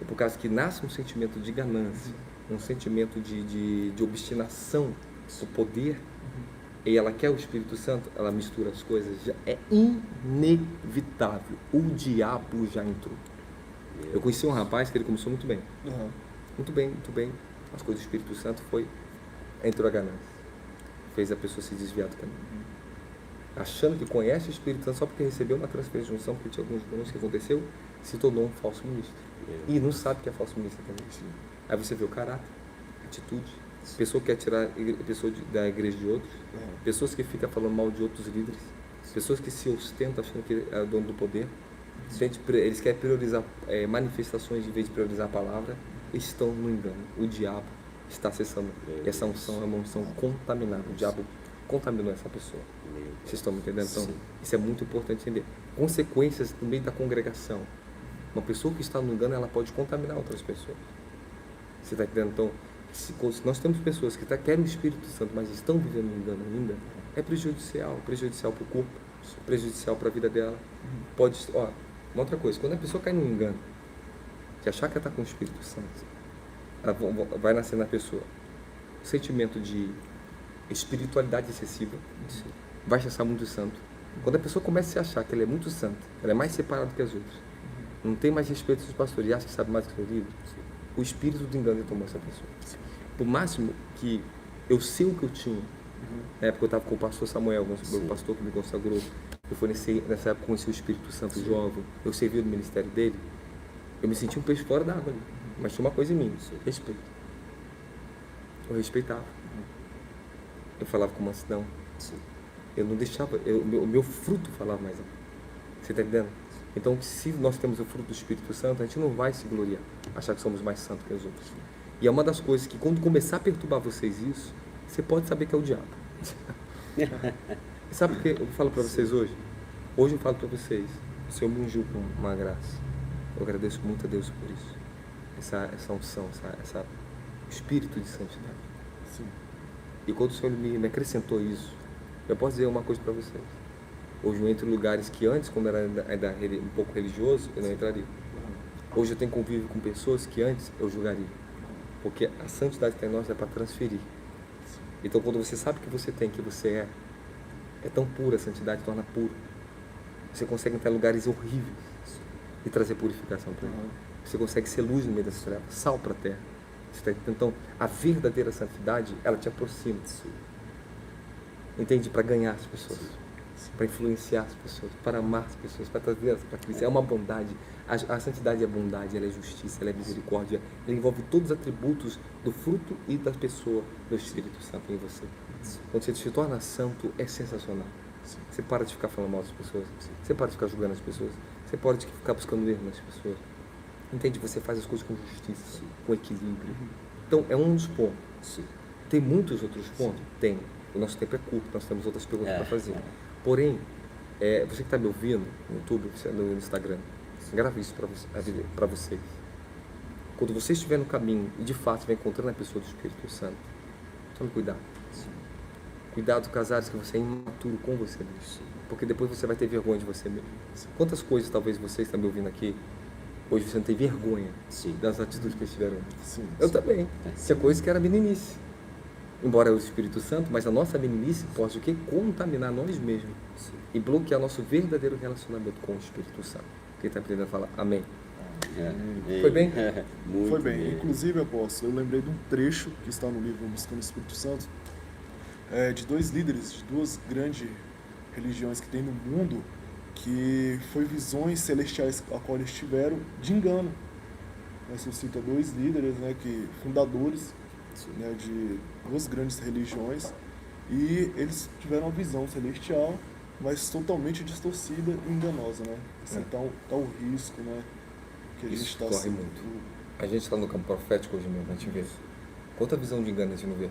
É por causa que nasce um sentimento de ganância, um sentimento de obstinação do poder, e ela quer o Espírito Santo, ela mistura as coisas, é inevitável, o diabo já entrou. Eu conheci um rapaz que ele começou muito bem, muito bem, as coisas do Espírito Santo entrou a ganância, fez a pessoa se desviar do caminho, achando que conhece o Espírito Santo só porque recebeu uma transferência de unção, porque tinha alguns dons que aconteceu, se tornou um falso ministro, e não sabe que é falso ministro também. Aí você vê o caráter, atitude, pessoa que quer tirar pessoa da igreja de outros, pessoas que ficam falando mal de outros líderes, pessoas que se ostentam achando que é dono do poder, eles querem priorizar manifestações em vez de priorizar a palavra, estão no engano. O diabo está acessando. Essa unção é uma unção contaminada. O diabo contaminou essa pessoa. Vocês estão me entendendo? Então, isso é muito importante entender. Consequências no meio da congregação. Uma pessoa que está no engano, ela pode contaminar outras pessoas. Você está entendendo? Então, se nós temos pessoas que querem o Espírito Santo, mas estão vivendo no engano ainda, é prejudicial para o corpo, prejudicial para a vida dela. Uma outra coisa, quando a pessoa cai no engano, de achar que ela está com o Espírito Santo, ela vai nascer na pessoa sentimento de espiritualidade excessiva, vai se achar muito santo. Quando a pessoa começa a se achar que ela é muito santa, ela é mais separada que as outras, não tem mais respeito dos pastores e acha que sabe mais do que o livro, o espírito do engano tomou essa pessoa. Por máximo que eu sei o que eu tinha, na época eu estava com o pastor Samuel, o pastor que me consagrou, eu fui nessa época conheci o Espírito Santo jovem, eu servi no ministério dele, eu me senti um peixe fora d'água ali, mas tinha uma coisa em mim, respeito. Eu respeitava. Eu falava com mansidão. Eu não deixava, o meu fruto falava mais alto. Você está entendendo? Então, se nós temos o fruto do Espírito Santo, a gente não vai se gloriar, achar que somos mais santos que os outros. E é uma das coisas que, quando começar a perturbar vocês isso, você pode saber que é o diabo. Sabe por que eu falo para vocês hoje? Hoje eu falo para vocês, o Senhor me ungiu com uma graça. Eu agradeço muito a Deus por isso. Essa unção, essa espírito de santidade. Sim. E quando o Senhor me acrescentou isso, eu posso dizer uma coisa para vocês. Hoje eu entro em lugares que antes, quando eu era ainda um pouco religioso, eu não entraria. Hoje eu tenho convívio com pessoas que antes eu julgaria. Porque a santidade que está em nós é para transferir. Então quando você sabe que você tem, que você é tão pura, a santidade torna puro. Você consegue entrar em lugares horríveis e trazer purificação para ele. Você consegue ser luz no meio dessas trevas, sal para a terra. Então, a verdadeira santidade, ela te aproxima. Entende? Para ganhar as pessoas, para influenciar as pessoas, para amar as pessoas, para trazer para Cristo. É uma bondade. A santidade é bondade, ela é justiça, ela é misericórdia. Ela envolve todos os atributos do fruto e da pessoa do Espírito Santo em você. Quando você se torna santo, é sensacional. Você para de ficar falando mal das pessoas, você para de ficar julgando as pessoas, você para de ficar buscando erro nas pessoas. Entende? Você faz as coisas com justiça, com equilíbrio. Então, é um dos pontos. Tem muitos outros pontos? Tem. O nosso tempo é curto, nós temos outras perguntas para fazer. Porém, você que está me ouvindo no YouTube, no Instagram, grave isso para vocês. Quando você estiver no caminho e de fato estiver encontrando a pessoa do Espírito Santo, tome cuidado. Cuidado, casados, que você é imaturo com você mesmo. Porque depois você vai ter vergonha de você mesmo. Quantas coisas talvez vocês estão me ouvindo aqui, hoje você não tem vergonha das atitudes que eles tiveram. Eu também. Tinha coisas que era meninice. Embora o Espírito Santo, mas a nossa meninice pode o quê? Contaminar nós mesmos e bloquear nosso verdadeiro relacionamento com o Espírito Santo. Quem está aprendendo a falar amém? Foi bem? Foi bem. Inclusive, apóstolo, eu lembrei de um trecho que está no livro Buscando o Espírito Santo, de dois líderes, de duas grandes religiões que tem no mundo, que foi visões celestiais a qual eles tiveram de engano. Você cita dois líderes, fundadores, de duas grandes religiões, e eles tiveram uma visão celestial, mas totalmente distorcida e enganosa, Então tá o risco, que a gente está corre muito. A gente está no campo profético hoje mesmo, a gente vê. Quanta visão de engano a gente não vê?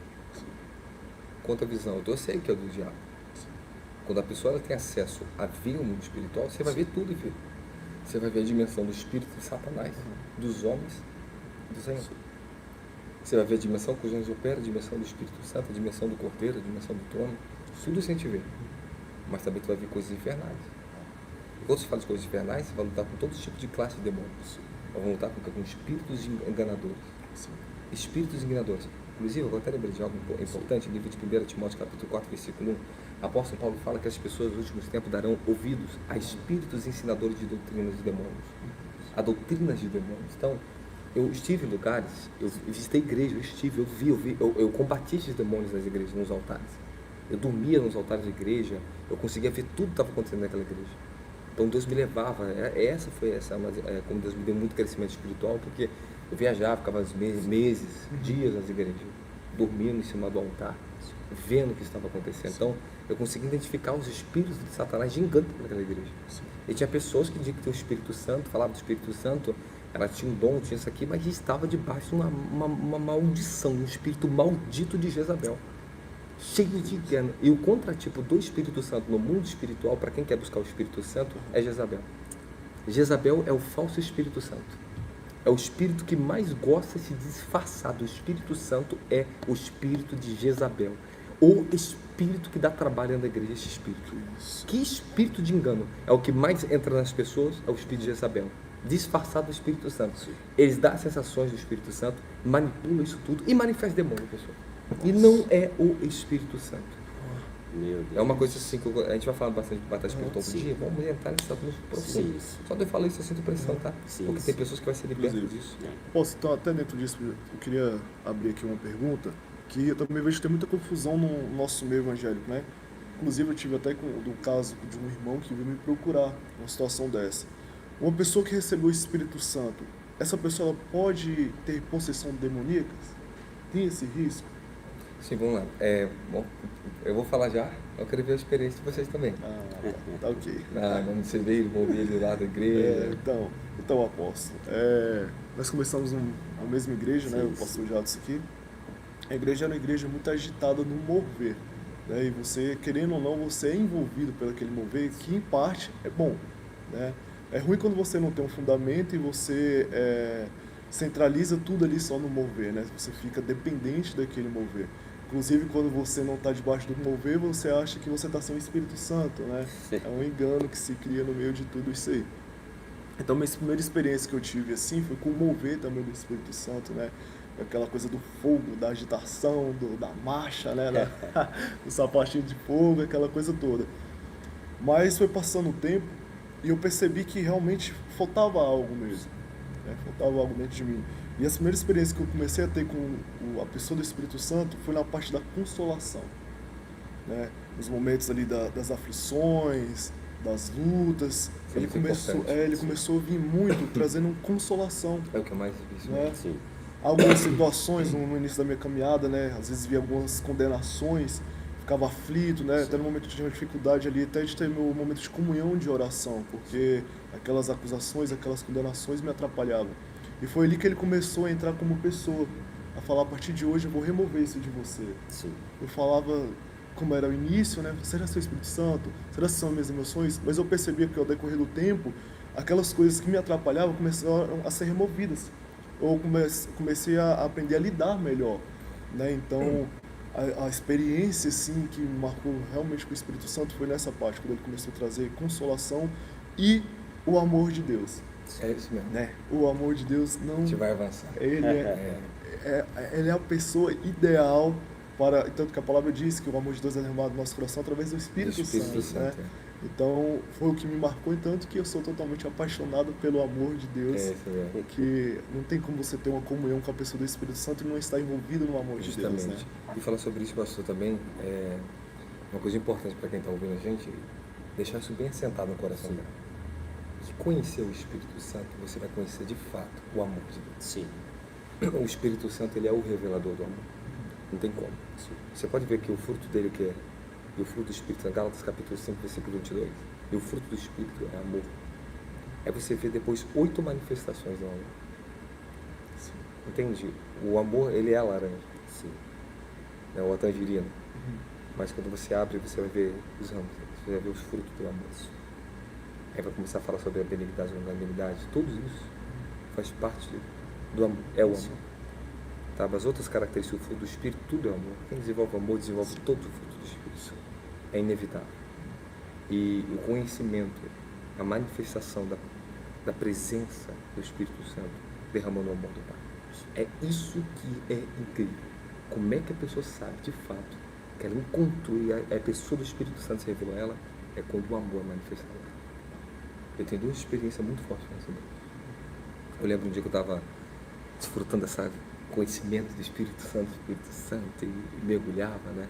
Quanta visão? Eu sei que é do diabo. Quando a pessoa ela tem acesso a ver o mundo espiritual, você vai ver tudo, filho. Você vai ver a dimensão do espírito de Satanás, dos homens, do Senhor. Você vai ver a dimensão que os anjos operam, a dimensão do Espírito Santo, a dimensão do Cordeiro, a dimensão do trono. Tudo isso a gente vê. Mas também tu vai ver coisas infernais. E quando você fala de coisas infernais, você vai lutar com todo tipo de classe de demônios. Vamos lutar com espíritos enganadores. Espíritos enganadores. Inclusive, eu até lembrei de algo importante, no livro de 1 Timóteo, capítulo 4, versículo 1. O apóstolo Paulo fala que as pessoas nos últimos tempos darão ouvidos a espíritos ensinadores de doutrinas de demônios. A doutrinas de demônios. Então, eu estive em lugares, eu visitei igrejas, eu combati esses demônios nas igrejas, nos altares. Eu dormia nos altares da igreja, eu conseguia ver tudo que estava acontecendo naquela igreja. Então Deus me levava, como Deus me deu muito crescimento espiritual, porque eu viajava, ficava meses, dias nas igrejas, dormindo em cima do altar, vendo o que estava acontecendo. Então eu consegui identificar os espíritos de Satanás de engano naquela igreja. E tinha pessoas que diziam que tinha o Espírito Santo, falavam do Espírito Santo, ela tinha um dom, tinha isso aqui, mas estava debaixo de uma maldição, um espírito maldito de Jezabel, cheio de engano. E o contratipo do Espírito Santo no mundo espiritual, para quem quer buscar o Espírito Santo, é Jezabel. Jezabel é o falso Espírito Santo. É o espírito que mais gosta de se disfarçar do Espírito Santo, é o espírito de Jezabel. O espírito que dá trabalho na igreja, esse espírito. Que espírito de engano? É o que mais entra nas pessoas, é o espírito de Jezabel. Disfarçado do Espírito Santo. Eles dão as sensações do Espírito Santo, manipulam isso tudo e manifestam demônio, pessoal. E não é o Espírito Santo. Meu Deus. É uma coisa assim que a gente vai falar bastante de batalha espiritual todo Sim. dia. Vamos entrar nesse assunto muito profundo. Sim. Só de eu falar isso eu sinto pressão, tá? Sim, Porque sim. tem pessoas que vão ser libertas Inclusive. disso. Posso, então, até dentro disso, eu queria abrir aqui uma pergunta, que eu também vejo que tem muita confusão no nosso meio evangélico, né? Inclusive, eu tive até do caso de um irmão que veio me procurar numa situação dessa. Uma pessoa que recebeu o Espírito Santo, essa pessoa ela pode ter possessão demoníaca? Tem esse risco? Sim, vamos lá. Bom, eu vou falar já. Eu quero ver a experiência de vocês também. Tá ok. Quando você veio envolver ele lá da igreja. Então, apóstolo, nós começamos na mesma igreja, né? O pastor Jadson aqui. A igreja era uma igreja muito agitada no mover, né? E você, querendo ou não, você é envolvido pelo aquele mover, que em parte é bom, né? É ruim quando você não tem um fundamento e você centraliza tudo ali só no mover, né? Você fica dependente daquele mover. Inclusive, quando você não está debaixo do mover, você acha que você está sem o Espírito Santo, né? É um engano que se cria no meio de tudo isso aí. Então, minha primeira experiência que eu tive assim foi com o mover também do Espírito Santo, né? Aquela coisa do fogo, da agitação, da marcha, né? Do sapatinho de fogo, aquela coisa toda. Mas foi passando o tempo e eu percebi que realmente faltava algo mesmo, né? Faltava algo dentro de mim. E as primeiras experiências que eu comecei a ter com a pessoa do Espírito Santo foi na parte da consolação, né? Nos momentos ali das aflições, das lutas. Isso é Ele muito começou a vir muito, trazendo consolação, É o que é mais difícil. né? Sim. Algumas situações no início da minha caminhada, né? Às vezes via algumas condenações, ficava aflito, né? Até no momento que eu tinha uma dificuldade ali, até de ter meu momento de comunhão de oração, porque aquelas acusações, aquelas condenações me atrapalhavam. E foi ali que ele começou a entrar como pessoa, a falar: a partir de hoje eu vou remover isso de você. Sim. Eu falava como era o início, né? Será seu Espírito Santo? Será que são minhas emoções? Mas eu percebia que ao decorrer do tempo, aquelas coisas que me atrapalhavam começaram a ser removidas. Eu comecei a aprender a lidar melhor, né? Então, a experiência assim que me marcou realmente com o Espírito Santo foi nessa parte, quando ele começou a trazer consolação e o amor de Deus, É isso mesmo. né? O amor de Deus A não... gente vai avançar. Ele é a pessoa ideal para... Tanto que a palavra diz que o amor de Deus é derramado no nosso coração através do Espírito Santo, né? Então, foi o que me marcou, e tanto que eu sou totalmente apaixonado pelo amor de Deus. É isso mesmo. Porque não tem como você ter uma comunhão com a pessoa do Espírito Santo e não estar envolvido no amor de Deus, né? Justamente. E falar sobre isso, pastor, também é uma coisa importante para quem está ouvindo a gente, deixar isso bem assentado no coração dela. Que conhecer o Espírito Santo, você vai conhecer de fato o amor de Deus. Sim. O Espírito Santo, ele é o revelador do amor. Não tem como. Você pode ver que o fruto dele que é, e o fruto do Espírito, Gálatas capítulo 5, versículo 22, e o fruto do Espírito é amor. Aí você vê depois 8 manifestações do amor. Entende? O amor, ele é a laranja. Sim. É o tangerina. Mas quando você abre, você vai ver os ramos, você vai ver os frutos do amor. Aí vai começar a falar sobre a benignidade, a longanimidade, tudo isso faz parte do amor, é o amor. Tá? As outras características do fruto do Espírito, tudo é amor. Quem desenvolve amor, desenvolve todo o fruto do Espírito. É inevitável. E o conhecimento, a manifestação da presença do Espírito Santo derramando o amor do Pai. É isso que é incrível. Como é que a pessoa sabe, de fato, que ela encontrou e a pessoa do Espírito Santo se revelou a ela, é quando o amor é manifestado. Eu tenho 2 experiências muito fortes nessa vida. Eu lembro um dia que eu estava desfrutando desse conhecimento do Espírito Santo e mergulhava, né?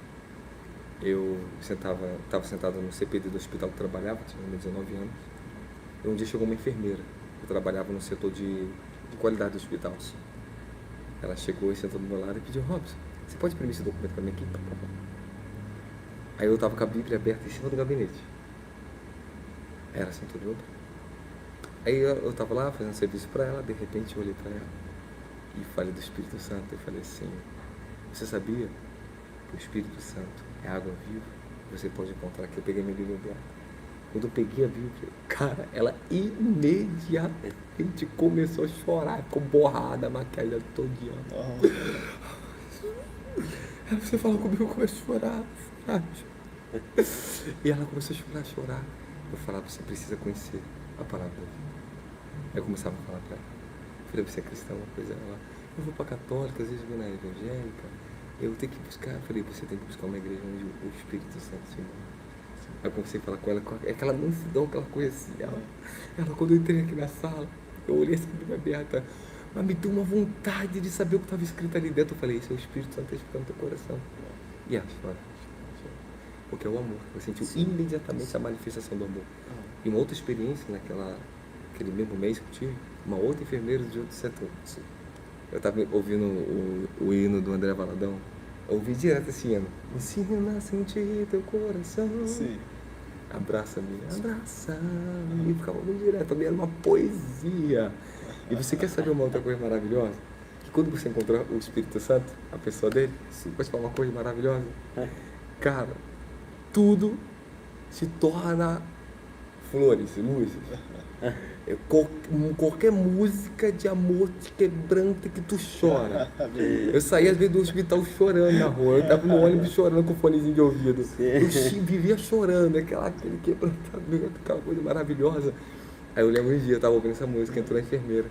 Eu estava sentado no CPD do hospital que trabalhava, tinha 19 anos. E um dia chegou uma enfermeira, eu trabalhava no setor de qualidade do hospital. Ela chegou e sentou do meu lado e pediu: Robson, você pode imprimir esse documento para mim aqui? Aí eu estava com a Bíblia aberta em cima do gabinete. Ela sentou do outro. Aí eu estava lá fazendo serviço para ela, de repente eu olhei para ela e falei do Espírito Santo. Eu falei assim: você sabia que o Espírito Santo é água viva? Você pode encontrar aqui. Eu peguei minha Bíblia aberta. Quando eu peguei a Bíblia, cara, ela imediatamente começou a chorar, ficou borrada, a maquiagem todinha. Aí você falou comigo, eu comecei a chorar. E ela começou a chorar. Eu falava: você precisa conhecer a palavra da vida. Aí eu começava a falar para ela. Eu falei: você é cristão? Uma coisa. Ela: eu vou para católica, às vezes vou na evangélica. Eu tenho que buscar. Eu falei, você tem que buscar uma igreja onde o Espírito Santo se move. Aí eu comecei a falar com ela, é aquela mansidão, aquela coisa assim. Ela, quando eu entrei aqui na sala, eu olhei assim, Bíblia aberta, mas me deu uma vontade de saber o que estava escrito ali dentro. Eu falei, esse é o Espírito Santo explicando no teu coração. E ela chora. Porque é o amor. Eu senti imediatamente a manifestação do amor. E uma outra experiência naquele mesmo mês que eu tive, uma outra enfermeira de outro setor. Eu estava ouvindo o hino do André Valadão. Eu ouvi direto esse hino. Ensina a sentir teu coração. Sim. Abraça-me, abraça-me. E ficava ouvindo direto. Também era uma poesia. E você quer saber uma outra coisa maravilhosa? Que quando você encontrou o Espírito Santo, a pessoa dele, pode falar uma coisa maravilhosa? Cara, tudo se torna flores, luzes. Qualquer música de amor te quebranta que tu chora. Eu saí às vezes do hospital chorando na rua. Eu tava no ônibus chorando com fonezinho de ouvido. Eu vivia chorando, aquele quebrantamento, aquela coisa maravilhosa. Aí eu lembro um dia, eu tava ouvindo essa música, entrou a enfermeira.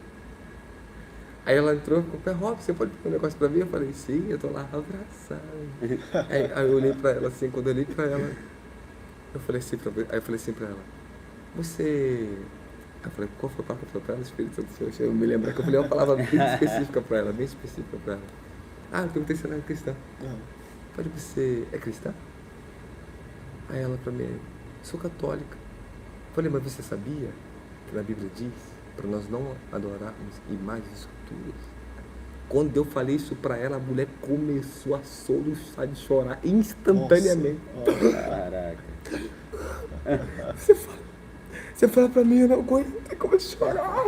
Aí ela entrou com o pé, Rob, você pode fazer um negócio pra mim? Eu falei, sim, eu tô lá abraçado. Aí eu olhei pra ela assim, quando eu olhei pra ela, eu falei assim pra ela, você... Eu falei, qual foi a palavra que eu falei pra ela? Espírito Santo do Senhor. Eu me lembro que eu falei uma palavra bem específica pra ela, bem específica pra ela. Eu perguntei se ela era cristã. Falei, você é cristã? Aí ela pra mim, sou católica. Falei, mas você sabia que na Bíblia diz para nós não adorarmos imagens e esculturas? Quando eu falei isso pra ela, a mulher começou a soluçar de chorar instantaneamente. Caraca. Você fala pra mim, eu não aguento, eu começo a chorar.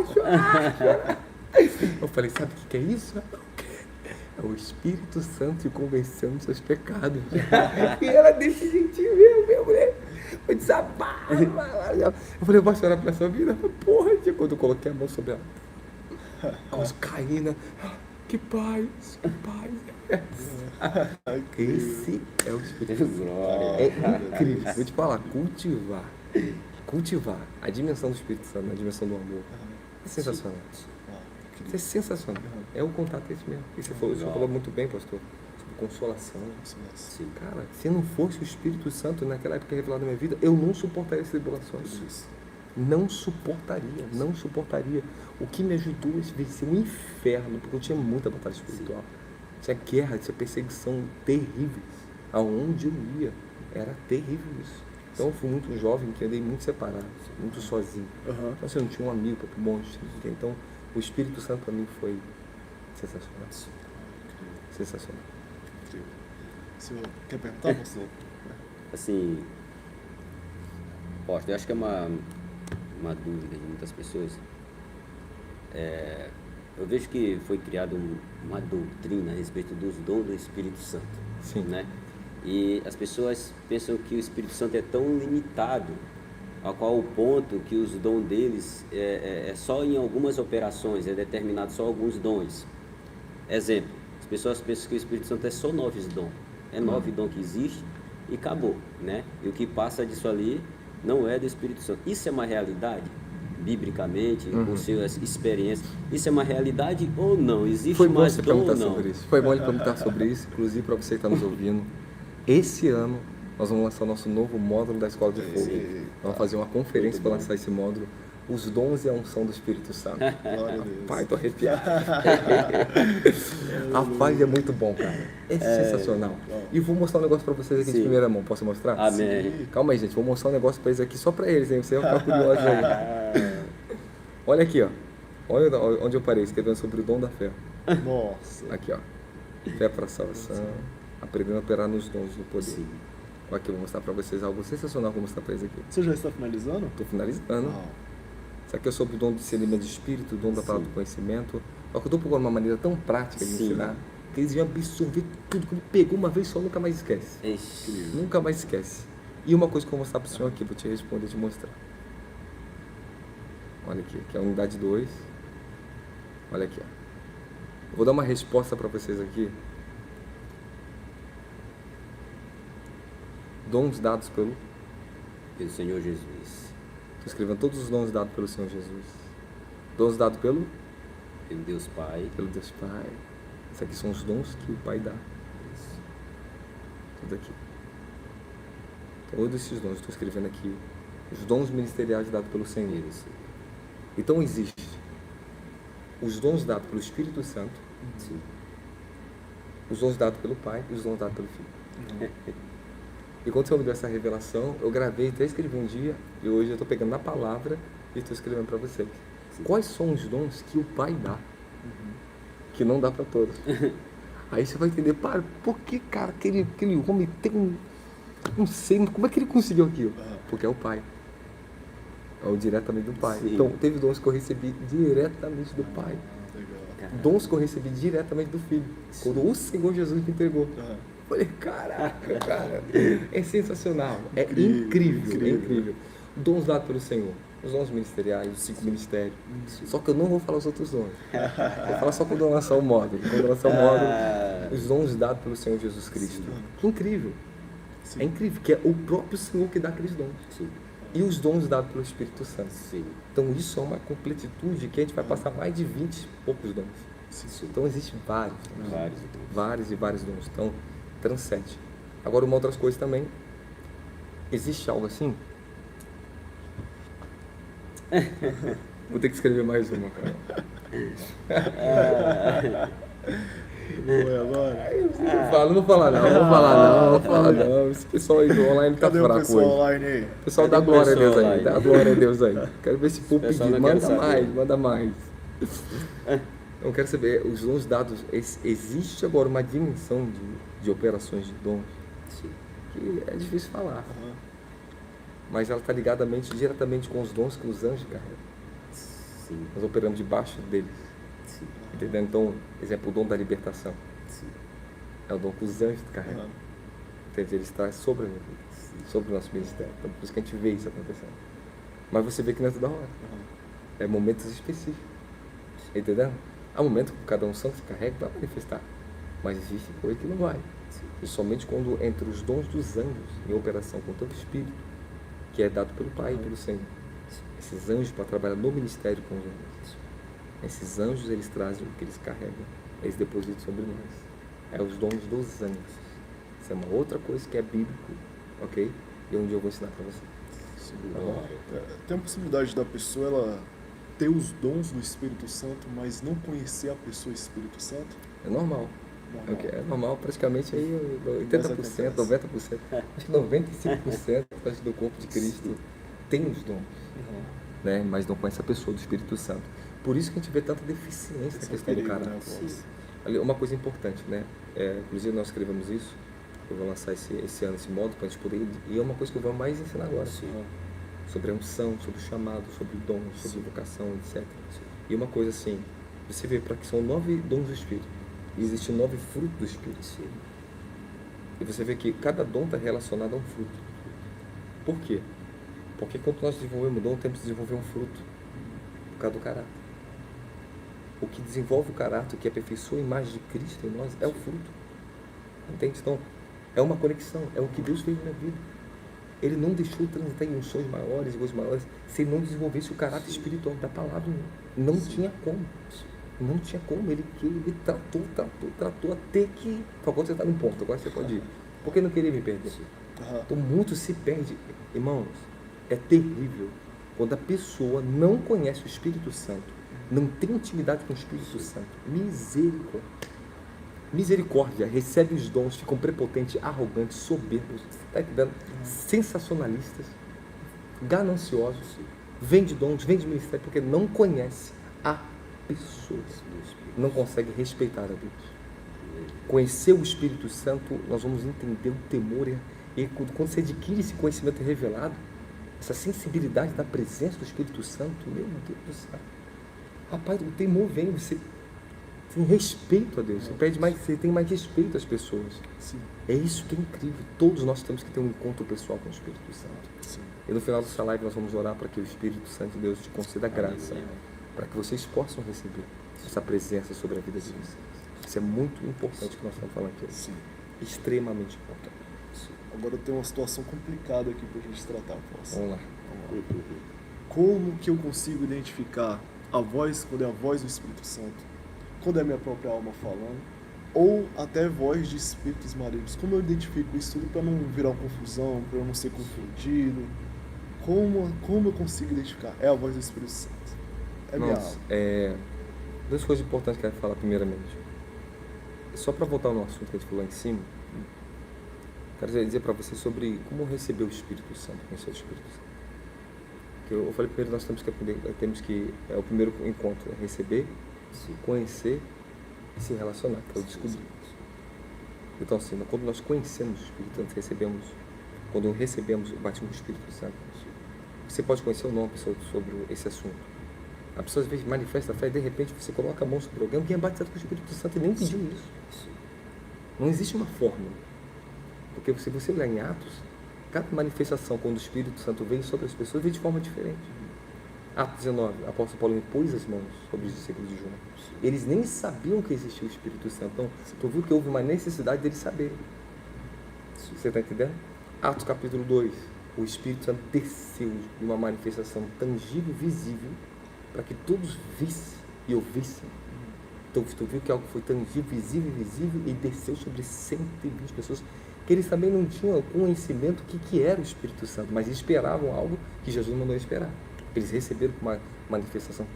Eu falei, sabe o que é isso? É o Espírito Santo te convencendo dos seus pecados. E ela desse jeitinho mesmo, minha mulher. Foi desabar. Eu falei, eu posso chorar pela sua vida? Porra, quando eu coloquei a mão sobre ela, quase caindo. Que paz, que paz. Esse é o Espírito Santo. É incrível. Vou te falar, cultivar a dimensão do Espírito Santo, a dimensão do amor. É sensacional. Isso é sensacional. É o contato esse mesmo. E você falou muito bem, pastor, sobre consolação. Sim. Cara, se não fosse o Espírito Santo naquela época revelado na minha vida, eu não suportaria as tribulações. Não suportaria. O que me ajudou a vencer um inferno, porque eu tinha muita batalha espiritual. Tinha guerra, tinha perseguição terríveis. Aonde eu ia, era terrível isso. Então eu fui muito jovem, que andei muito separado, muito sozinho. Então assim, eu não tinha um amigo para bom. Então o Espírito Santo para mim foi sensacional. Sensacional. Você quer perguntar, pastor? Assim, eu acho que é uma dúvida de muitas pessoas. Eu vejo que foi criada uma doutrina a respeito dos dons do Espírito Santo. Sim. Né? E as pessoas pensam que o Espírito Santo é tão limitado, a qual o ponto que os dons deles é só em algumas operações, é determinado só alguns dons. Exemplo, as pessoas pensam que o Espírito Santo é só 9 dons. É 9 dons que existe e acabou, né? E o que passa disso ali não é do Espírito Santo. Isso é uma realidade? Biblicamente, com suas experiências, isso é uma realidade ou não? Existe mais dom ou não? Sobre isso. Foi bom ele perguntar sobre isso, inclusive para você que está nos ouvindo. Esse ano nós vamos lançar o nosso novo módulo da Escola de Fogo. Vamos fazer uma conferência para lançar esse módulo, os dons e a unção do Espírito Santo. Rapaz, tô arrepiado. Rapaz, é muito bom, cara. É sensacional. E vou mostrar um negócio para vocês aqui de primeira mão. Posso mostrar? Amém. Sim. Calma aí, gente. Vou mostrar um negócio para eles aqui só para eles, hein? Você vai ficar curioso aí. Olha aqui, ó. Olha onde eu parei, escrevendo sobre o dom da fé. Nossa. Aqui, ó. Fé para salvação. Aprendendo a operar nos dons do poder. Sim. Aqui, eu vou mostrar para vocês algo sensacional. Vou mostrar para eles aqui. Você já está finalizando? Estou finalizando. Isso aqui é sobre o dom do discernimento de espírito, o dom da palavra do conhecimento. Só que eu estou procurando uma maneira tão prática de ensinar, que eles iam absorver tudo que ele pegou uma vez só, nunca mais esquece. Nunca mais esquece. E uma coisa que eu vou mostrar para o senhor aqui, vou te responder, te mostrar. Olha aqui, que é a unidade 2. Olha aqui, ó. Eu vou dar uma resposta para vocês aqui. Dons dados pelo Senhor Jesus. Estou escrevendo todos os dons dados pelo Senhor Jesus. Dons dados pelo Deus Pai. Pelo Deus Pai. Esses aqui são os dons que o Pai dá. Tudo aqui. Todos esses dons, estou escrevendo aqui, os dons ministeriais dados pelo Senhor. Então existe os dons dados pelo Espírito Santo, Sim. os dons dados pelo Pai e os dons dados pelo Filho. E quando o Senhor me deu essa revelação, eu gravei, até escrevi um dia, e hoje eu estou pegando na palavra e estou escrevendo para vocês. Quais são os dons que o Pai dá, que não dá para todos? Aí você vai entender, por que, cara, aquele homem tem não sei, como é que ele conseguiu aquilo? Porque é o Pai. É o diretamente do Pai. Sim. Então, teve dons que eu recebi diretamente do Pai. Legal. Dons que eu recebi diretamente do Filho. Quando o Senhor Jesus me entregou. Aham. Falei, caraca, cara, é sensacional. É Incrível, incrível. Dons dados pelo Senhor. Os dons ministeriais, os 5 ministérios. Só que eu não vou falar os outros dons. Vou falar só quando eu lançar o módulo. Quando eu lançar o módulo, os dons dados pelo Senhor Jesus Cristo. Que incrível. Sim. É incrível, que é o próprio Senhor que dá aqueles dons. Sim. E os dons dados pelo Espírito Santo. Sim. Então isso é uma completitude que a gente vai passar mais de 20 e poucos dons. Sim. Então existem vários. Vários. Vários e vários dons. Então, transcende. Agora, uma outra coisa também. Existe algo assim? Vou ter que escrever mais uma, cara. Foi agora? Não vou falar não. Esse pessoal aí do online tá Cadê o fraco pessoal hoje. online aí? O pessoal Cadê dá o glória a pessoal Deus aí. online? Dá glória a Deus aí. Quero ver esse povo Esse pessoal pedir. não quer Manda saber. mais, manda mais. Eu quero saber, os dons dados, existe agora uma dimensão de operações de dons Sim. que é difícil falar, Aham. mas ela está ligada diretamente com os dons que os anjos carregam. Sim. Nós operamos debaixo deles, Sim. entendeu? Então, exemplo, o dom da libertação Sim. é o dom que os anjos carregam, Aham. entende? Ele está sobre a minha vida, sobre o nosso ministério, então por isso que a gente vê isso acontecendo. Mas você vê que não é toda hora, Aham. é momentos específicos, entendeu? Há momentos que cada unção se carrega para manifestar, mas existe coisa que não vai. E somente quando entre os dons dos anjos em operação com todo o Espírito, que é dado pelo Pai e pelo Senhor, esses anjos para trabalhar no ministério com os anjos, esses anjos eles trazem o que eles carregam, eles depositam sobre nós. É os dons dos anjos. Isso é uma outra coisa que é bíblico, ok? E um dia eu vou ensinar para você. Sim. Tá bom? Tem a possibilidade da pessoa ela ter os dons do Espírito Santo, mas não conhecer a pessoa Espírito Santo? É normal. Normal. Ok, é normal, praticamente aí 80%, Mas 90%, acho que 95% acho, do corpo de Cristo tem os dons, né? Mas não conhece a pessoa do Espírito Santo. Por isso que a gente vê tanta deficiência na Esse é o questão do perigo, caráter. né, Afonso? Ali, uma coisa importante, né? Inclusive nós escrevemos isso, eu vou lançar esse ano esse módulo para a gente poder, e é uma coisa que eu vou mais ensinar agora, sobre a unção, sobre o chamado, sobre o dom, sobre vocação, etc. E uma coisa assim, você vê para que são 9 dons do Espírito, e existem 9 frutos do Espírito. E você vê que cada dom está relacionado a um fruto. Por quê? Porque quando nós desenvolvemos dom, temos que desenvolver um fruto, por causa do caráter. O que desenvolve o caráter, o que aperfeiçoa a imagem de Cristo em nós, é o fruto. Entende? Então, é uma conexão, é o que Deus fez na minha vida. Ele não deixou transitar em unções maiores e coisas maiores se ele não desenvolvesse o caráter espiritual da palavra. Não tinha como. Não tinha como. Ele tratou até que... Agora você está num ponto, agora você pode ir. Porque não queria me perder. Aham. Então, muito se perde. Irmãos, é terrível quando a pessoa não conhece o Espírito Santo, não tem intimidade com o Espírito Santo. Misericórdia. Misericórdia, recebe os dons, ficam prepotentes, arrogantes, soberbos, tá entendendo? Sensacionalistas, gananciosos, vende dons, vende ministério, porque não conhece a pessoa, não consegue respeitar a Deus. Conhecer o Espírito Santo, nós vamos entender o temor, e quando você adquire esse conhecimento revelado, essa sensibilidade da presença do Espírito Santo, meu Deus do céu, rapaz, o temor vem, você tem respeito a Deus, você tem mais respeito às pessoas. Sim. É isso que é incrível. Todos nós temos que ter um encontro pessoal com o Espírito Santo. Sim. E no final dessa live nós vamos orar para que o Espírito Santo de Deus te conceda graça, para que vocês possam receber essa presença sobre a vida de vocês. Isso é muito importante que nós estamos falando aqui. Sim. Extremamente importante. Agora eu tenho uma situação complicada aqui pra gente tratar, Afonso. Vamos lá. Como que eu consigo identificar a voz, quando é a voz do Espírito Santo, quando é a minha própria alma falando, ou até voz de espíritos malignos. Como eu identifico isso tudo para não virar uma confusão, para eu não ser confundido? Como eu consigo identificar? É a voz do Espírito Santo. É minha Nossa, alma. duas coisas importantes que eu quero falar primeiramente. Só para voltar no assunto que a gente falou lá em cima, quero dizer para você sobre como receber o Espírito Santo, conhecer o Espírito Santo. Que eu falei primeiro, nós temos que aprender, é o primeiro encontro, é receber, conhecer e se relacionar, que é o descobrir. Então assim, quando nós conhecemos o Espírito Santo, quando recebemos o batismo do Espírito Santo, você pode conhecer ou não uma pessoa sobre esse assunto. A pessoa às vezes manifesta a fé e de repente você coloca a mão sobre alguém que é batizado com o Espírito Santo e nem pediu isso. Não existe uma fórmula. Porque se você ler em Atos, cada manifestação quando o Espírito Santo veio sobre as pessoas veio de forma diferente. Atos 19, o apóstolo Paulo impôs as mãos sobre os discípulos de João. Eles nem sabiam que existia o Espírito Santo. Então, tu viu que houve uma necessidade deles saberem. Você está entendendo? Atos capítulo 2, o Espírito Santo desceu de uma manifestação tangível, visível, para que todos vissem e ouvissem. Então, tu viu que algo foi tangível, visível e desceu sobre 120 pessoas, que eles também não tinham conhecimento do que era o Espírito Santo, mas esperavam algo que Jesus mandou esperar. Eles receberam uma manifestação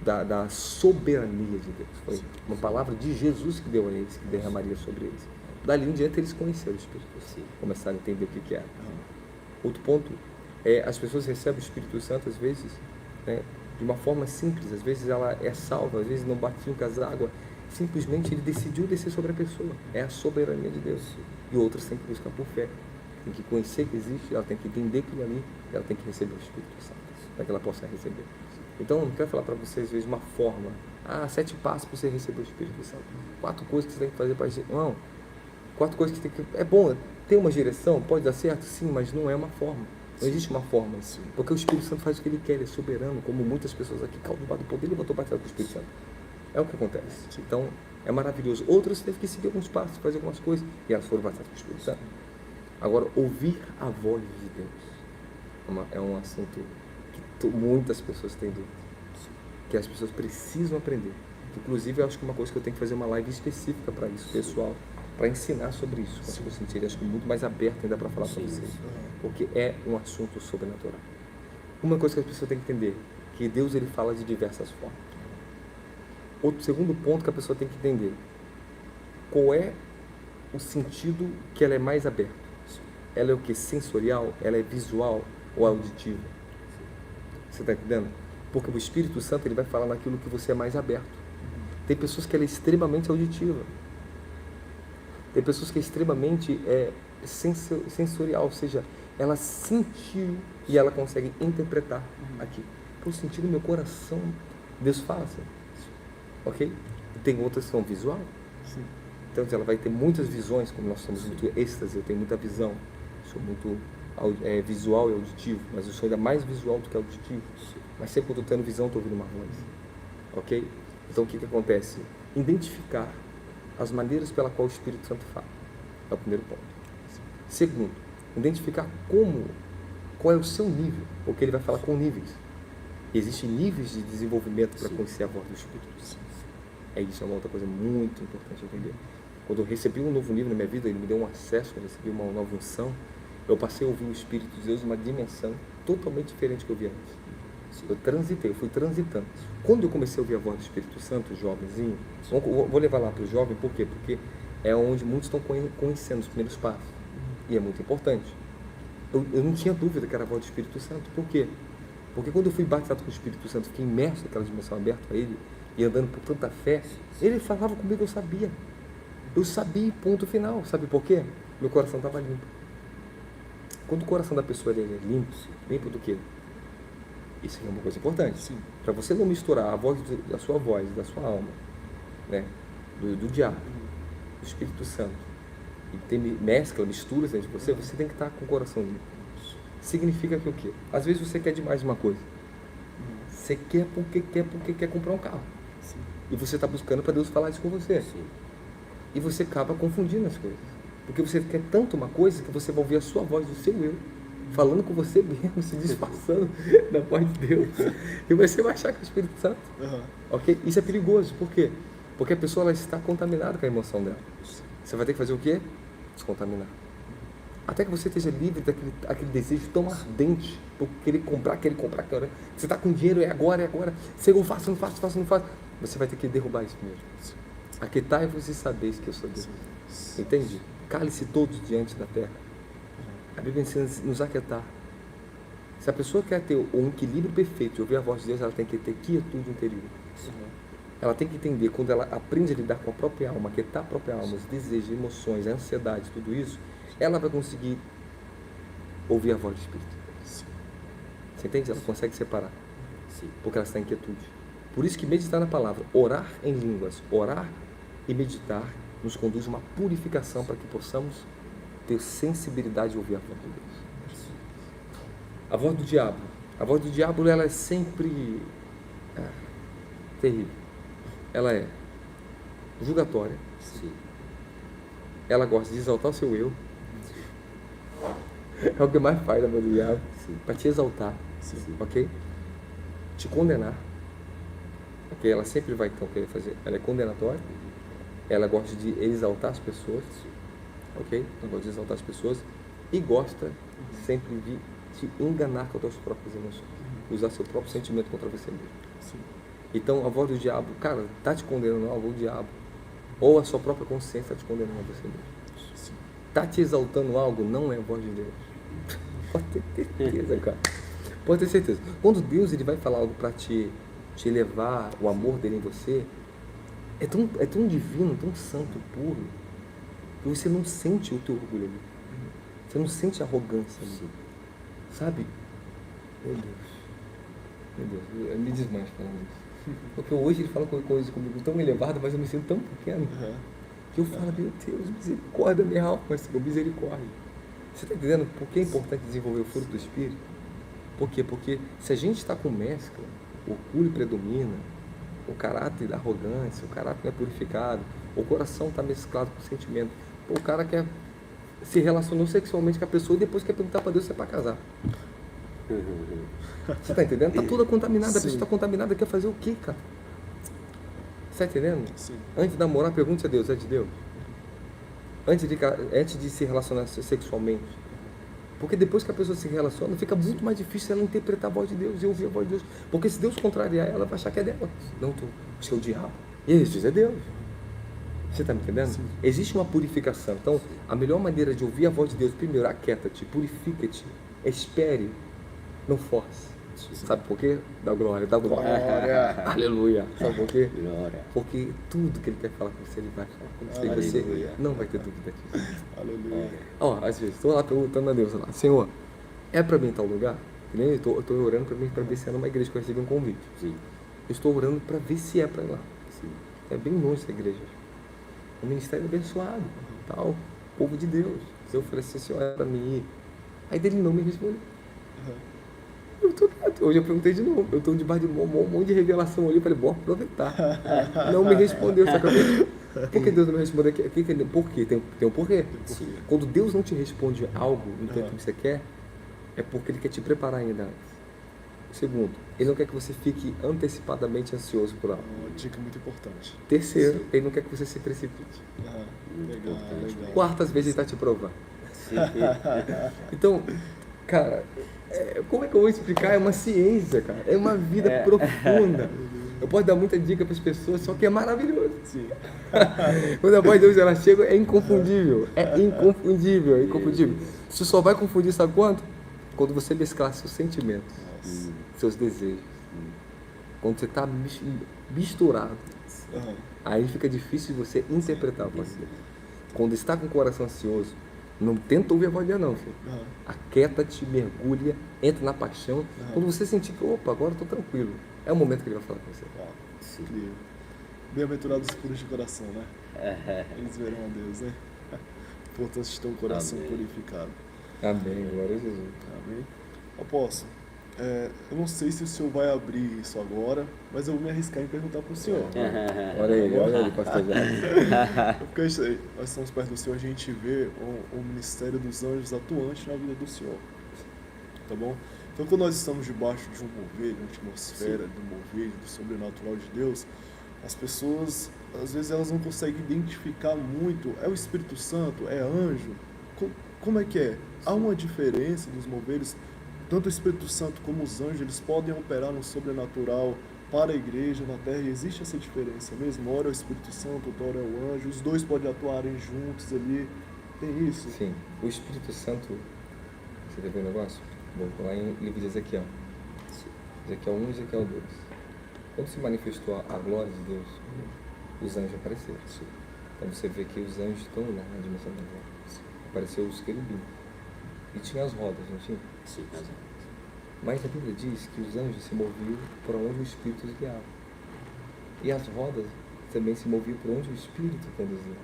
da soberania de Deus. Foi uma palavra de Jesus que deu a eles, que derramaria sobre eles. Dali em diante eles conheceram o Espírito Santo, começaram a entender o que era. Outro ponto é, as pessoas recebem o Espírito Santo às vezes, né, de uma forma simples, às vezes ela é salva, às vezes não batia com as águas, simplesmente ele decidiu descer sobre a pessoa. É a soberania de Deus. E outras têm que buscar por fé, tem que conhecer que existe, ela tem que entender aquilo ali, ela tem que receber o Espírito Santo, para que ela possa receber. Então, eu não quero falar para vocês, às vezes, uma forma, 7 passos para você receber o Espírito Santo, 4 coisas que você tem que fazer para... Não, 4 coisas que tem que... É bom ter uma direção, pode dar certo, sim, mas não é uma forma. Não existe uma forma, porque o Espírito Santo faz o que ele quer, ele é soberano, como muitas pessoas aqui, caldo do poder, ele botou batizado com o Espírito Santo. É o que acontece. Então, é maravilhoso. Outros teve que seguir alguns passos, fazer algumas coisas, e elas foram batizadas com o Espírito Santo. Agora, ouvir a voz de Deus é um assunto que muitas pessoas têm dúvida, que as pessoas precisam aprender. Inclusive, eu acho que uma coisa que eu tenho que fazer uma live específica para isso, pessoal, para ensinar sobre isso, para vocês sentirem, acho que muito mais aberto ainda para falar para vocês, porque é um assunto sobrenatural. Uma coisa que as pessoas têm que entender, que Deus ele fala de diversas formas. Outro segundo ponto que a pessoa tem que entender, qual é o sentido que ela é mais aberta? Ela é o que? Sensorial? Ela é visual ou auditiva? Você está entendendo? Porque o Espírito Santo ele vai falar naquilo que você é mais aberto. Tem pessoas que ela é extremamente auditiva. Tem pessoas que é extremamente sensorial, ou seja, ela sentiu e ela consegue interpretar aqui. Por sentir no meu coração, Deus fala assim. Ok? E tem outras que são visual. Sim. Então ela vai ter muitas visões, como nós somos muito êxtase, eu tenho muita visão. Sou muito visual e auditivo, mas eu sou ainda mais visual do que auditivo. Mas sempre quando eu estou tendo visão, estou ouvindo uma voz. Ok? Então o que acontece? Identificar as maneiras pela qual o Espírito Santo fala. É o primeiro ponto. Segundo, identificar qual é o seu nível, porque ele vai falar com níveis. Existem níveis de desenvolvimento para conhecer a voz do Espírito Santo. Isso é uma outra coisa muito importante entender. Quando eu recebi um novo nível na minha vida, ele me deu um acesso, eu recebi uma nova unção, eu passei a ouvir o Espírito de Deus em uma dimensão totalmente diferente do que eu via antes. Eu fui transitando. Quando eu comecei a ouvir a voz do Espírito Santo, jovenzinho, vou levar lá para o jovem, por quê? Porque é onde muitos estão conhecendo os primeiros passos. E é muito importante. Eu não tinha dúvida que era a voz do Espírito Santo. Por quê? Porque quando eu fui batizado com o Espírito Santo, fiquei imerso naquela dimensão aberta a ele, e andando por tanta fé, ele falava comigo, eu sabia. Eu sabia, ponto final. Sabe por quê? Meu coração estava limpo. Quando o coração da pessoa é limpo, limpo do quê? Isso é uma coisa importante. Para você não misturar a voz da sua voz, da sua alma, né? do diabo, do Espírito Santo, e ter misturas dentro de você, você tem que estar com o coração limpo. Significa que o quê? Às vezes você quer demais uma coisa. Você quer porque quer comprar um carro. Sim. E você está buscando para Deus falar isso com você. Sim. E você acaba confundindo as coisas. Porque você quer tanto uma coisa que você vai ouvir a sua voz, do seu eu, falando com você mesmo, se disfarçando da voz de Deus. E você vai achar que é o Espírito Santo. Ok? Isso é perigoso. Por quê? Porque a pessoa ela está contaminada com a emoção dela. Você vai ter que fazer o quê? Descontaminar. Até que você esteja livre daquele desejo tão ardente por querer comprar. Você está com dinheiro, é agora. Se eu faço, não faço. Você vai ter que derrubar isso mesmo. Aquietai-vos e sabeis que eu sou Deus. Entende? Cale-se todos diante da terra. A Bíblia ensina a nos aquietar. Se a pessoa quer ter um equilíbrio perfeito e ouvir a voz de Deus, ela tem que ter quietude interior. Ela tem que entender, quando ela aprende a lidar com a própria alma, aquietar a própria alma, os desejos, emoções, a ansiedade, tudo isso, ela vai conseguir ouvir a voz do Espírito. Você entende? Ela consegue separar. Porque ela está em quietude. Por isso que meditar na palavra, orar em línguas, orar e meditar, nos conduz a uma purificação para que possamos ter sensibilidade de ouvir a voz de Deus. A voz do diabo. A voz do diabo, ela é sempre terrível. Ela é julgatória. Ela gosta de exaltar o seu eu. É o que mais faz a voz do diabo. Para te exaltar. Ok? Te condenar. Ok? Ela sempre vai então querer fazer. Ela é condenatória. Ela gosta de exaltar as pessoas. Ok? Ela gosta de exaltar as pessoas. E gosta sempre de te enganar com as suas próprias emoções. Usar seu próprio sentimento contra você mesmo. Então a voz do diabo, cara, está te condenando algo, o diabo. Ou a sua própria consciência está te condenando a você mesmo. Está te exaltando algo, não é a voz de Deus. Pode ter certeza, cara. Pode ter certeza. Quando Deus ele vai falar algo para te elevar, o amor dele em você, é tão divino, tão santo, puro, que você não sente o teu orgulho ali. Você não sente a arrogância ali. Sabe? Meu Deus, eu me desmancho falando isso. Porque hoje ele fala coisas comigo tão elevado, mas eu me sinto tão pequeno. Que eu falo, meu Deus, misericórdia, minha alma, Senhor, misericórdia. Você está entendendo por que é importante desenvolver o fruto do Espírito? Por quê? Porque se a gente está com mescla, o orgulho predomina, o caráter da arrogância, o caráter não é purificado, o coração está mesclado com o sentimento. O cara quer se relacionou sexualmente com a pessoa e depois quer perguntar para Deus se é para casar. Você está entendendo? Está toda contaminada, a pessoa está contaminada, quer fazer o quê, cara? Você está entendendo? Sim. Antes de namorar, pergunte a Deus, é de Deus? Antes de se relacionar sexualmente. Porque depois que a pessoa se relaciona, fica muito mais difícil ela interpretar a voz de Deus e ouvir a voz de Deus. Porque se Deus contrariar ela, vai achar que é dela. Não, acho que é o diabo. E aí, Jesus é Deus. Você está me entendendo? Sim. Existe uma purificação. Então, a melhor maneira de ouvir a voz de Deus, primeiro, aquieta-te, purifica-te, espere, não force. Sabe por quê? Dá glória. Aleluia. Sabe por quê? Glória. Porque tudo que Ele quer falar com você, Ele vai falar com você. E você não vai ter dúvida disso. Aleluia. Às vezes, estou lá perguntando a Deus, lá, Senhor, é para mim em tal lugar? Eu estou orando para ver se é numa igreja que eu recebi um convite. Sim. Eu estou orando para ver se é para ir lá. Sim. É bem longe essa igreja. Um ministério abençoado, tal, povo de Deus. Eu falei assim, Senhor, é para mim ir. Aí dele não me respondeu. Eu tô quieto. Hoje eu perguntei de novo. Eu estou debaixo de um monte de revelação ali. Eu falei, vou aproveitar. Não me respondeu. Sabe por que Deus não me respondeu? Por quê? Tem um porquê. Sim. Quando Deus não te responde algo no tempo que você quer, é porque Ele quer te preparar ainda antes. Segundo, Ele não quer que você fique antecipadamente ansioso por algo. Uma dica muito importante. Terceiro, Ele não quer que você se precipite. Legal. Quartas vezes Ele está te provando. Então, cara, como é que eu vou explicar? É uma ciência, cara. É uma vida profunda. Eu posso dar muita dica para as pessoas, só que é maravilhoso. Sim. Quando a voz de Deus ela chega, é inconfundível. É inconfundível. Você só vai confundir, sabe quando? Quando você mesclar seus sentimentos, seus desejos. Quando você está misturado. Aí fica difícil você interpretar a voz de Deus. Quando está com o coração ansioso, não tenta ouvir a voz de Deus, não, filho. Aquieta-te, mergulha, entra na paixão. Quando você sentir que, opa, agora eu estou tranquilo, é o momento que Ele vai falar com você. Incrível. Bem-aventurados os puros de coração, né? Eles verão a Deus, né? Portanto, ter um coração purificado. Amém, glória a Jesus. Amém. Apóstolo, eu não sei se o senhor vai abrir isso agora, mas eu vou me arriscar em perguntar para o senhor. Olha ele, pastor Jorge. Porque é isso aí, nós estamos perto do senhor, a gente vê o ministério dos anjos atuante na vida do senhor. Tá bom? Então, quando nós estamos debaixo de um mover, de uma atmosfera do mover, do sobrenatural de Deus, As pessoas, às vezes, elas não conseguem identificar muito, é o Espírito Santo, é anjo? Como é que é? Há uma diferença dos moveres, tanto o Espírito Santo como os anjos, eles podem operar no sobrenatural para a igreja, na terra, e existe essa diferença mesmo? Ora é o Espírito Santo, outra hora é o anjo, os dois podem atuarem juntos ali, tem isso? Sim, o Espírito Santo, você tá vendo o negócio? Vou lá em livro de Ezequiel. Ezequiel 1 e Ezequiel 2. Quando se manifestou a glória de Deus, os anjos apareceram. Então você vê que os anjos estão lá na dimensão da glória. Apareceu os querubins. E tinha as rodas, não tinha? Sim, Mas a Bíblia diz que os anjos se moviam por onde o Espírito os guiava. E as rodas também se moviam por onde o Espírito conduzia.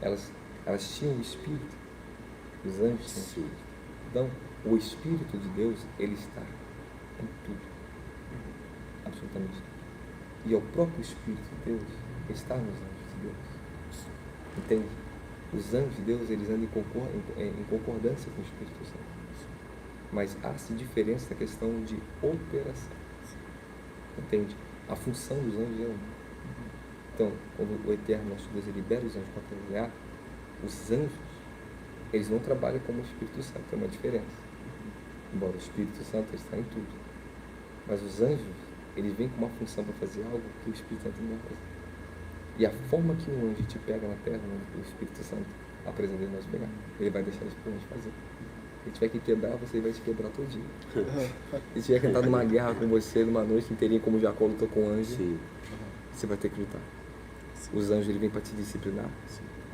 Elas tinham o Espírito. Os anjos tinham o Espírito. Então, o Espírito de Deus, ele está em tudo. Absolutamente tudo. E é o próprio Espírito de Deus que está nos anjos de Deus. Entende? Os anjos de Deus, eles andam em concordância com o Espírito Santo. Mas há-se diferença na questão de operação. Entende? A função dos anjos é uma. Então, quando o Eterno, nosso Deus, ele libera os anjos para trabalhar, os anjos, eles não trabalham como o Espírito Santo, tem uma diferença. Embora o Espírito Santo está em tudo. Mas os anjos, eles vêm com uma função para fazer algo que o Espírito Santo não vai fazer. E a forma que um anjo te pega na terra, o Espírito Santo apresenta nós pegar, ele vai deixar isso para o anjo fazer. Se ele tiver que quebrar, você vai te quebrar todinho. Se tiver que entrar numa guerra com você, numa noite inteirinha, como Jacó lutou com o anjo, você vai ter que lutar. Os anjos, eles vêm para te disciplinar.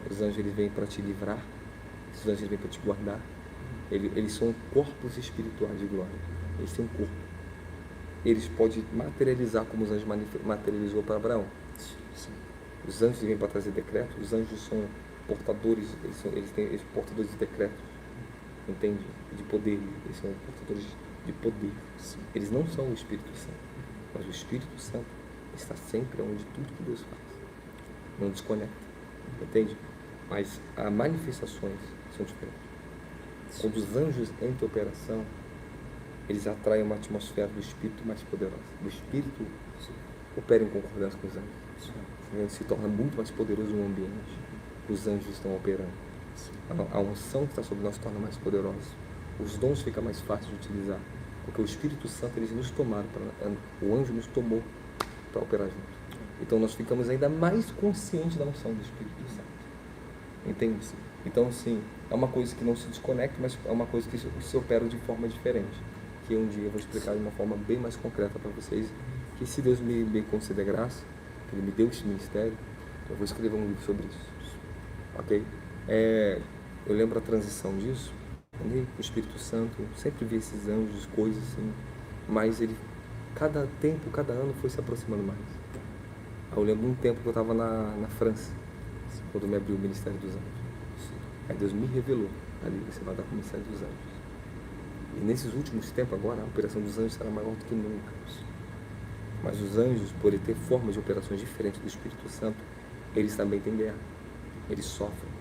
Os anjos, eles vêm para te livrar. Os anjos, eles vêm para te guardar. Eles são corpos espirituais de glória. Eles têm um corpo. Eles podem materializar como os anjos materializou para Abraão. Os anjos vêm para trazer decretos. Os anjos são portadores, eles são portadores de decretos. Entende? De poder. Eles são portadores de poder. Eles não são o Espírito Santo. Mas o Espírito Santo está sempre onde tudo que Deus faz. Não desconecta. Entende? Mas as manifestações são diferentes. Quando os anjos entram em operação, eles atraem uma atmosfera do Espírito mais poderosa. O Espírito opera em concordância com os anjos. Se torna muito mais poderoso no ambiente. Os anjos estão operando. A unção que está sobre nós se torna mais poderosa. Os dons ficam mais fáceis de utilizar. Porque o Espírito Santo, eles nos tomaram, o anjo nos tomou para operar junto. Então nós ficamos ainda mais conscientes da unção do Espírito Santo. Entende? Então, assim, é uma coisa que não se desconecta, mas é uma coisa que se opera de forma diferente. Que um dia eu vou explicar de uma forma bem mais concreta para vocês. Que se Deus me conceder graça, que Ele me deu esse ministério, eu vou escrever um livro sobre isso. Ok? Eu lembro a transição disso. O Espírito Santo, sempre vi esses anjos, coisas assim. Mas ele, cada tempo, cada ano, foi se aproximando mais. Eu lembro um tempo que eu estava na França, quando me abriu o Ministério dos Anjos. Aí Deus me revelou, ali você vai dar para o Ministério dos Anjos. E nesses últimos tempos agora, a operação dos anjos será maior do que nunca. Mas os anjos, por ele ter formas de operações diferentes do Espírito Santo, eles também têm guerra. Eles sofrem.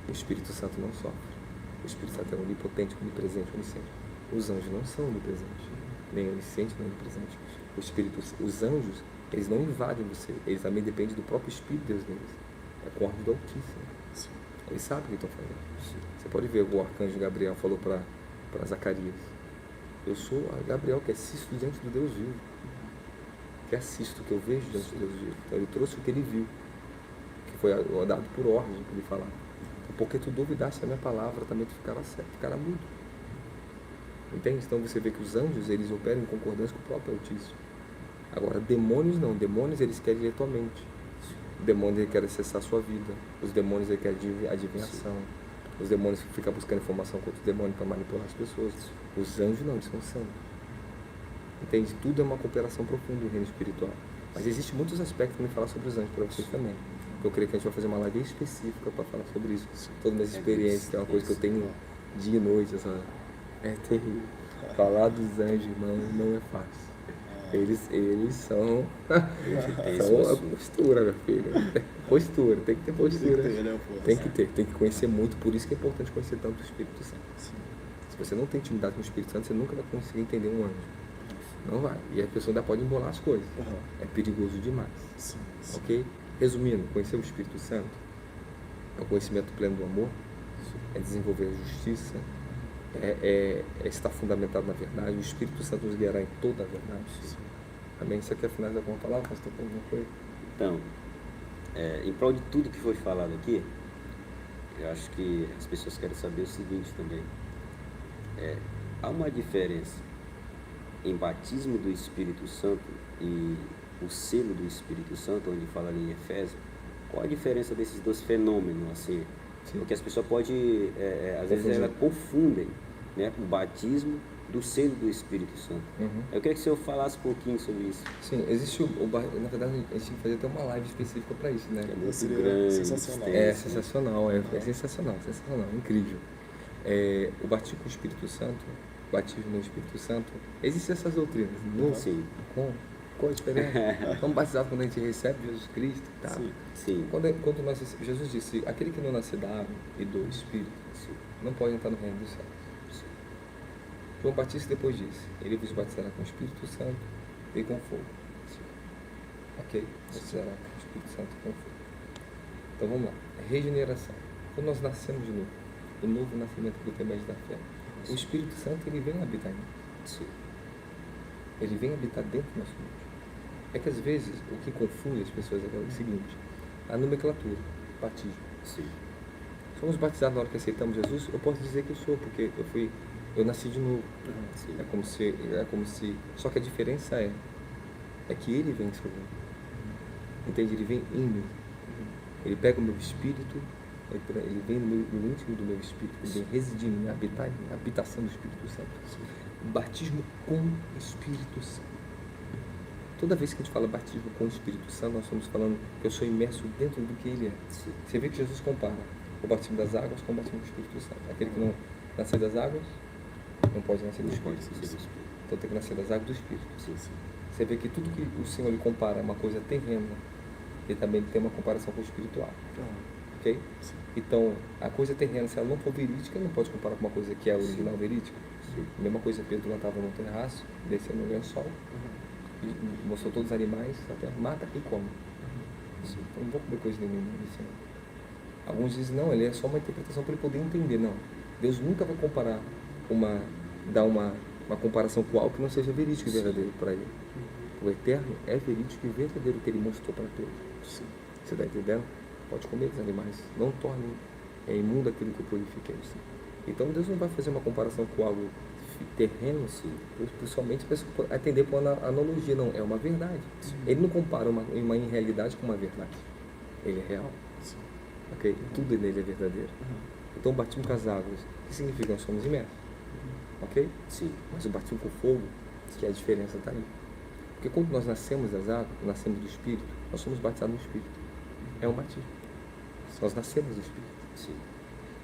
O Espírito Santo não sofre. O Espírito Santo é onipotente, onipresente, onisciente. Os anjos não são onipresentes, nem oniscientes, nem onipresentes. Os anjos, eles não invadem você. Eles também dependem do próprio Espírito de Deus neles. É corpo do Altíssimo. Eles sabem o que estão fazendo. Você pode ver o arcanjo Gabriel falou para Zacarias: eu sou a Gabriel que assisto diante do Deus vivo. Que assisto, que eu vejo diante do Deus vivo. Então ele trouxe o que ele viu, que foi dado por ordem para ele falar. Porque tu duvidaste da minha palavra, também tu ficará mudo. Entende? Então você vê que os anjos, eles operam em concordância com o próprio Altíssimo. Agora, demônios não. Demônios, eles querem ler tua mente. Demônios, eles querem acessar a sua vida. Os demônios, eles querem adivinhação. Os demônios ficam buscando informação com outros demônios para manipular as pessoas. Os anjos não, eles são santos. Entende? Tudo é uma cooperação profunda no reino espiritual. Mas existem muitos aspectos para me falar sobre os anjos para vocês também. Eu creio que a gente vai fazer uma live específica para falar sobre isso. Todas as minhas experiências, que é uma coisa que eu tenho dia e noite. É terrível. Falar dos anjos, irmão, não é fácil. Eles são a postura, meu filho. Postura, tem que ter postura. Tem que conhecer muito, por isso que é importante conhecer tanto o Espírito Santo. Se você não tem intimidade com o Espírito Santo, você nunca vai conseguir entender um anjo. Não vai. E a pessoa ainda pode embolar as coisas. Aham. É perigoso demais. Sim, sim. Ok? Resumindo, conhecer o Espírito Santo é o conhecimento pleno do amor, é desenvolver a justiça, é estar fundamentado na verdade. O Espírito Santo nos guiará em toda a verdade. Amém? Você quer finalizar com uma palavra, pastor? Alguma coisa? Então, em prol de tudo que foi falado aqui, eu acho que as pessoas querem saber o seguinte também. Há uma diferença em batismo do Espírito Santo e o selo do Espírito Santo, onde fala ali em Efésios. Qual a diferença desses dois fenômenos, assim? Sim. Porque as pessoas podem, às vezes, elas confundem, né, o batismo do selo do Espírito Santo. Uhum. Eu queria que o senhor falasse um pouquinho sobre isso. Sim, existe na verdade, a gente tem que fazer até uma live específica para isso, né? Que é muito Seria grande, sensacional. É extenso, né? sensacional, é sensacional, incrível. O batismo com o Espírito Santo, o batismo no Espírito Santo, existem essas doutrinas. Sim. Qual a diferença? Estamos batizados quando a gente recebe Jesus Cristo, tá? Sim. Sim. Quando Jesus disse, aquele que não nasce da água e do Espírito, Sim. não pode entrar no reino dos céus. João Batista depois disse, ele vos batizará com o Espírito Santo e com fogo. Ok? Batizará com o Espírito Santo e com fogo. Então vamos lá. Regeneração. Quando nós nascemos de novo, o novo nascimento por intermédio da fé, o Espírito Santo ele vem habitar em nós. Sim. Ele vem habitar dentro do nosso mundo. É que às vezes o que confunde as pessoas é o seguinte, a nomenclatura, batismo. Sim. Somos batizados na hora que aceitamos Jesus, eu posso dizer que eu sou, porque eu nasci de novo. Sim. É como se, só que a diferença é que ele vem sobre mim. Entende? Ele vem em mim. Ele pega o meu espírito, ele vem no íntimo do meu espírito, ele vem residir em mim, habitar em mim, a habitação do Espírito Santo. Batismo com o Espírito Santo. Toda vez que a gente fala batismo com o Espírito Santo, nós estamos falando que eu sou imerso dentro do que ele é. Sim. Você vê que Jesus compara o batismo das águas com o batismo do Espírito Santo. Aquele que não nascer das águas, não pode nascer do Não pode Espírito. ser do Espírito. Então tem que nascer das águas do Espírito. Sim, sim. Você vê que tudo que o Senhor lhe compara é uma coisa terrena, ele também tem uma comparação com o espiritual. Ok? Sim. Então, a coisa terrena, se ela não for verídica, não pode comparar com uma coisa que é original verídica. A mesma coisa, Pedro lá estava no terraço, descendo no lençol, e mostrou todos os animais, até mata e come. Então, não vou comer coisa nenhuma. Assim. Alguns dizem, não, ele é só uma interpretação para ele poder entender. Não. Deus nunca vai comparar, dar uma comparação com algo que não seja verídico e verdadeiro para ele. O eterno é verídico e verdadeiro que ele mostrou para todos. Sim. Você está entendendo? Pode comer dos animais. Não torne imundo aquilo que eu purifiquei. Então Deus não vai fazer uma comparação com algo terreno, assim, principalmente a pessoa atender por uma analogia. Não, é uma verdade. Ele não compara uma irrealidade com uma verdade. Ele é real. Sim. Ok? Tudo nele é verdadeiro. Então o batismo com as águas, o que significa? Nós somos imersos. Ok? Sim. Mas o batismo com fogo, que a diferença está aí. Porque quando nós nascemos das águas, nascemos do Espírito, nós somos batizados no Espírito. É um batismo. Nós nascemos do Espírito. Sim.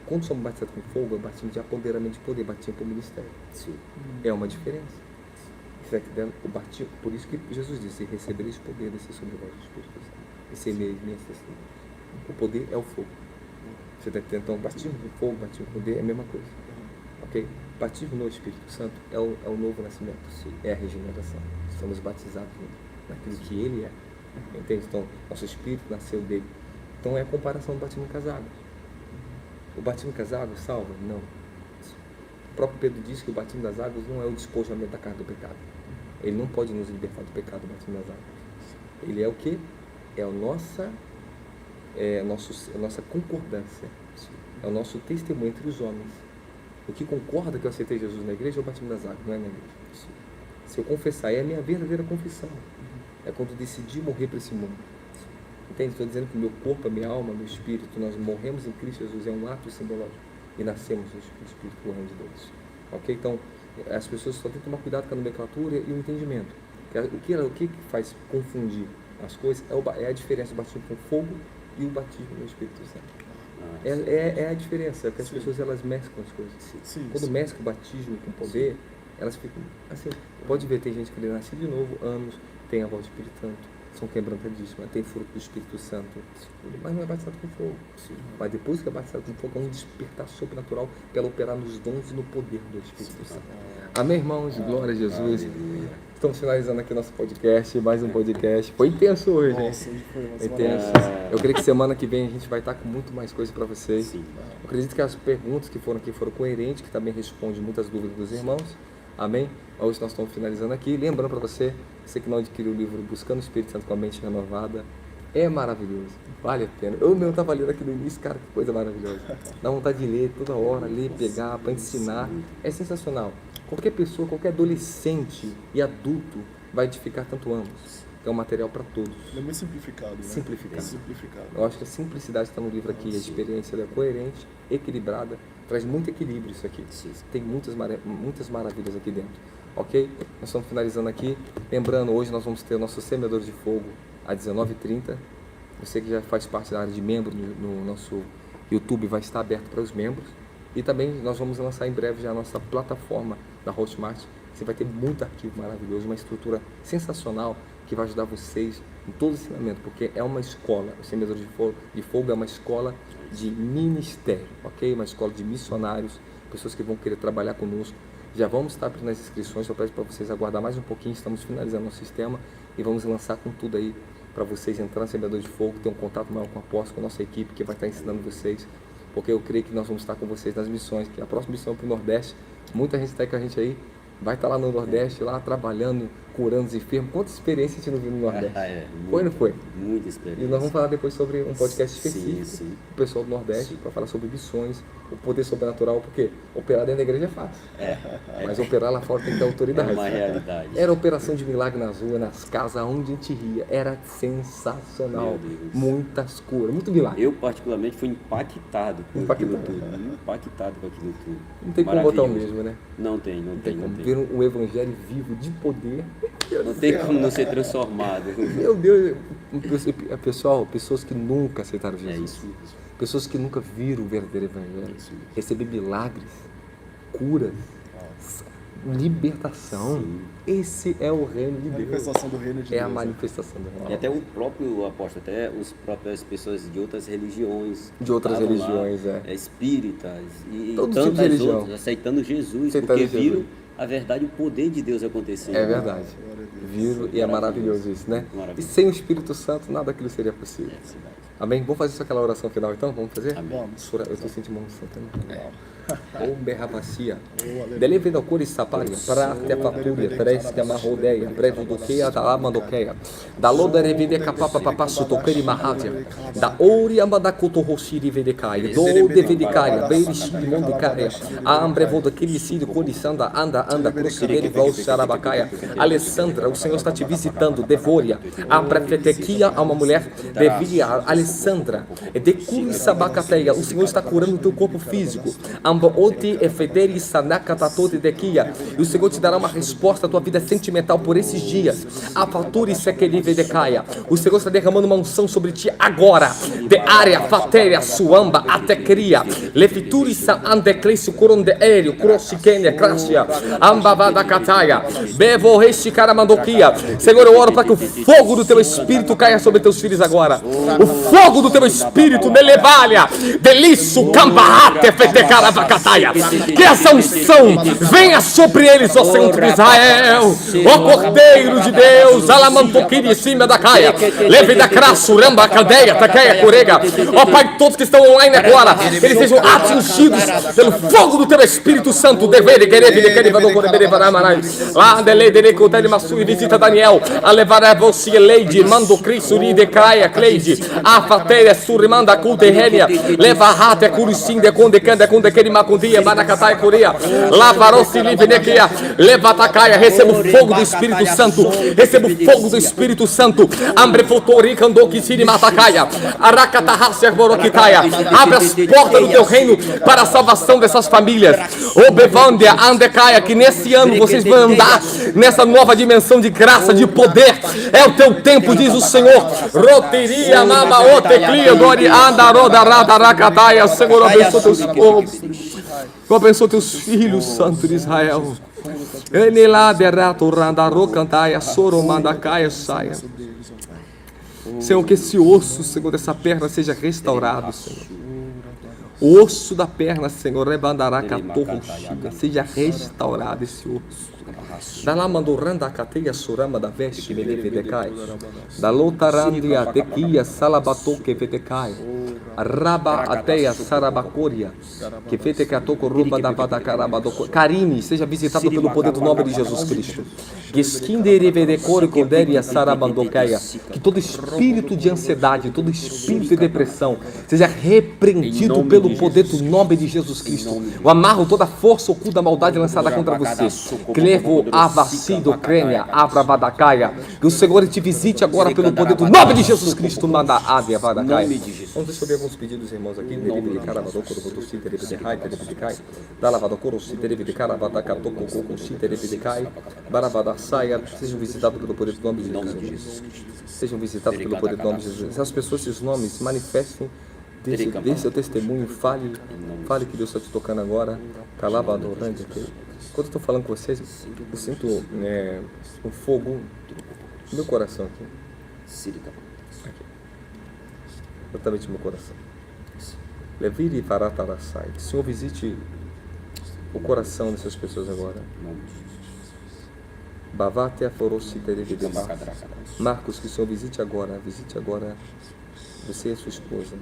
Quando somos batizados com fogo, é um batismo de apoderamento de poder, batismo para o ministério. Sim. É uma diferença. Você está entendendo? O batismo, por isso que Jesus disse, recebereis poder descer sobre vós do Espírito Santo. E sereis minhas testemunhas. O poder é o fogo. Você está entendendo? Então, batismo com fogo, batismo com poder é a mesma coisa. Ok? Batismo no Espírito Santo é o novo nascimento. Sim. É a regeneração. Estamos batizados naquilo que ele é. Entende? Então, nosso espírito nasceu dele. Então, é a comparação do batismo com as águas. O batismo com as águas salva? Não. O próprio Pedro diz que o batismo das águas não é o despojamento da carga do pecado. Ele não pode nos libertar do pecado, o batismo das águas. Ele é o quê? É a nossa concordância. É o nosso testemunho entre os homens. O que concorda que eu aceitei Jesus na igreja é o batismo das águas, não é na igreja. Se eu confessar, é a minha verdadeira confissão. É quando eu decidi morrer para esse mundo. Entende? Estou dizendo que o meu corpo, a minha alma, meu espírito, nós morremos em Cristo Jesus, é um ato simbológico. E nascemos no Espírito do reino de Deus. Ok? Então, as pessoas só têm que tomar cuidado com a nomenclatura e o entendimento. O que faz confundir as coisas é a diferença do batismo com fogo e o batismo no Espírito Santo. É a diferença, é que as pessoas elas mesclam as coisas. Sim, Quando sim. mescla o batismo com poder, elas ficam assim. Pode ver, tem gente que ele nasce de novo, anos, tem a voz do Espírito Santo, são quebrantadíssimas, tem fruto do Espírito Santo, mas não é batizado com fogo. Mas depois que é batizado com fogo, é um despertar sobrenatural pela operar nos dons e no poder do Espírito Santo. Amém, irmãos? Glória a Jesus. Estamos finalizando aqui nosso podcast, mais um podcast. Foi intenso hoje, hein? Nossa, hoje foi uma Foi semana intenso. difícil. Eu creio que semana que vem a gente vai estar com muito mais coisa para vocês. Sim. Eu acredito que as perguntas que foram aqui foram coerentes, que também respondem muitas dúvidas dos irmãos. Amém? Hoje nós estamos finalizando aqui. Lembrando para você que não adquiriu o livro Buscando o Espírito Santo com a Mente Renovada, é maravilhoso, vale a pena. Eu mesmo estava lendo aqui no início, cara, que coisa maravilhosa. Dá vontade de ler toda hora, ler, pegar, para ensinar. É sensacional. Qualquer pessoa, qualquer adolescente e adulto vai edificar tanto ambos. É um material para todos. Ele é muito simplificado, né? Simplificado. Simplificado. Eu acho que a simplicidade está no livro aqui, a experiência é coerente, equilibrada, traz muito equilíbrio isso aqui. Tem muitas maravilhas aqui dentro, ok? Nós estamos finalizando aqui. Lembrando, hoje nós vamos ter o nosso Semeador de Fogo às 19h30. Você que já faz parte da área de membro no nosso YouTube vai estar aberto para os membros. E também nós vamos lançar em breve já a nossa plataforma da Hotmart. Você vai ter muito arquivo maravilhoso, uma estrutura sensacional que vai ajudar vocês em todo o ensinamento, porque é uma escola, o Semeador de Fogo é uma escola de ministério, ok? Uma escola de missionários, pessoas que vão querer trabalhar conosco. Já vamos estar abrindo as inscrições, eu peço para vocês aguardar mais um pouquinho, estamos finalizando nosso sistema e vamos lançar com tudo aí para vocês entrar no Semeador de Fogo, ter um contato maior com o apóstolo, com a nossa equipe que vai estar ensinando vocês, porque eu creio que nós vamos estar com vocês nas missões, que a próxima missão é para o Nordeste, muita gente está aí com a gente aí, vai estar lá no Nordeste, lá trabalhando, curando os enfermos. Quanta experiência a gente não viu no Nordeste? Foi ou não foi? Muita experiência. E nós vamos falar depois sobre um podcast específico Sim. do pessoal do Nordeste, para falar sobre missões, o poder sobrenatural, porque operar dentro da igreja é fácil. Mas operar lá fora tem que ter autoridade. É uma realidade. Era operação de milagre nas ruas, nas casas, onde a gente ria. Era sensacional. Meu Deus. Muitas curas, muito milagre. Eu, particularmente, fui impactado com aquilo Impactado. tudo. Impactado com aquilo tudo. Não tem como botar o Maravilhoso. mesmo, né? Não tem. Não tem como. Ver um evangelho vivo de poder. Não tem como não ser transformado. Meu Deus, pessoal, pessoas que nunca aceitaram É Jesus. isso mesmo. Pessoas que nunca viram o verdadeiro evangelho. Receber milagres, curas, libertação. Sim. Esse é o reino de A Deus. manifestação do reino de É Deus. a né? manifestação do reino. E até o próprio apóstolo, até as próprias pessoas de outras religiões. De outras estavam lá, religiões, espíritas e Todos os tipos de tantas religião. outras, aceitando Jesus, Aceitando porque Jesus. viram a verdade, o poder de Deus acontecer. É verdade. Glória a Deus. Viram e é maravilhoso isso, né? Maravilhoso. E sem o Espírito Santo, nada daquilo seria possível. É verdade. Amém? Vamos fazer só aquela oração final então? Vamos fazer? Amém. Vamos. Eu estou sentindo uma unção também. Ou berrabacia. aleluia. Deleve da cor e sapária, prate papúria, tres que amarrodeia, brevo do que a da amandoqueia, da loda revide capapa papasso toqueri mahatia, da ouri amadakuto roshiri vedecai, do de vedecai, beirishi mondicaria, ambrevo do quiricídio colisanda, anda, crucidere vol xarabacaia, Alessandra, o Senhor está te visitando, devoria, ambrefetequia a uma mulher, deviria, Alessandra, de curisabacateia, o Senhor está curando o teu corpo físico, Oti efederi sanakatatote dekia. E o Senhor te dará uma resposta à tua vida sentimental por esses dias. Afaturi sekeli vedecaia. O Senhor está derramando uma unção sobre ti agora. De área, fatéria, suamba, atecria. Lefituri sa andeclecio coronde aéreo, crossikenia, crassia. Ambavada cataia. Bevo reshikaramandoquia. Senhor, eu oro para que o fogo do teu espírito caia sobre teus filhos agora. O fogo do teu espírito, nelevalha, deliço, cambaate, fetecarava. Que essa unção venha sobre eles, ó Senhor de Israel, ó Cordeiro de Deus, alamantoquiri em cima da caia, leve da crasso, ramba, cadeia, taqueia, corega, ó Pai, todos que estão online agora, eles sejam atingidos pelo fogo do teu Espírito Santo, devere, querer, lá, dele, cotele, massu, e visita Daniel, a levar a você, Leide, mando Cristo, de caia, Cleide, a fateia, surrimanda, culterrenia, leva a rata, curicim, de conde, Macudia, Manacataia, Coreia, Lavarossi, Livenequia, Levatacaia, receba o fogo do Espírito Santo, receba o fogo do Espírito Santo, Ambrefotori, Kandoki, Siri, Matacaia, Aracatahasia, Boroquitaia, abre as portas do teu reino para a salvação dessas famílias, Obevandia, Andecaia, que nesse ano vocês vão andar nessa nova dimensão de graça, de poder, é o teu tempo, diz o Senhor, Roteria, Mama, Oteclia, Dori, Andaroda, Radaracataia, Senhor, abençoa teus povos. Eu abençoo teus filhos, Santo de Israel. Enelaberato randaro cantaia, soromandacaia saia. Senhor, que esse osso, Senhor, dessa perna seja restaurado, Senhor. O osso da perna, Senhor, seja restaurado esse osso. Da lá mandoranda cateia surama da veste que me decai. Da lotarandia tequia salabato que vetecai. Raba ateia sarabacoria que vetecatoco rouba da vadacarabado. Karine, seja visitado pelo poder do nome de Jesus Cristo. Que todo espírito de ansiedade, todo espírito de depressão seja repreendido pelo poder do nome de Jesus Cristo. Eu amarro toda a força oculta da maldade lançada contra você. Clevo avacido crênia, abravadacaia. Que o Senhor te visite agora pelo poder do nome de Jesus Cristo. Manda ádia vadacaia. Vamos receber alguns pedidos, irmãos, aqui. Sejam visitados pelo poder do nome de Jesus. Sejam visitados pelo poder do nome de Jesus. Essas pessoas, esses nomes, manifestem dê seu testemunho, fale que Deus está te tocando agora. Calabadorante. Quando eu estou falando com vocês, eu sinto um fogo no meu coração aqui. Exatamente no meu coração. Levire Varatarassai. Que o Senhor visite o coração dessas pessoas agora. Bavate Aforosi Terevidema. Marcos, que o Senhor visite agora você e sua esposa.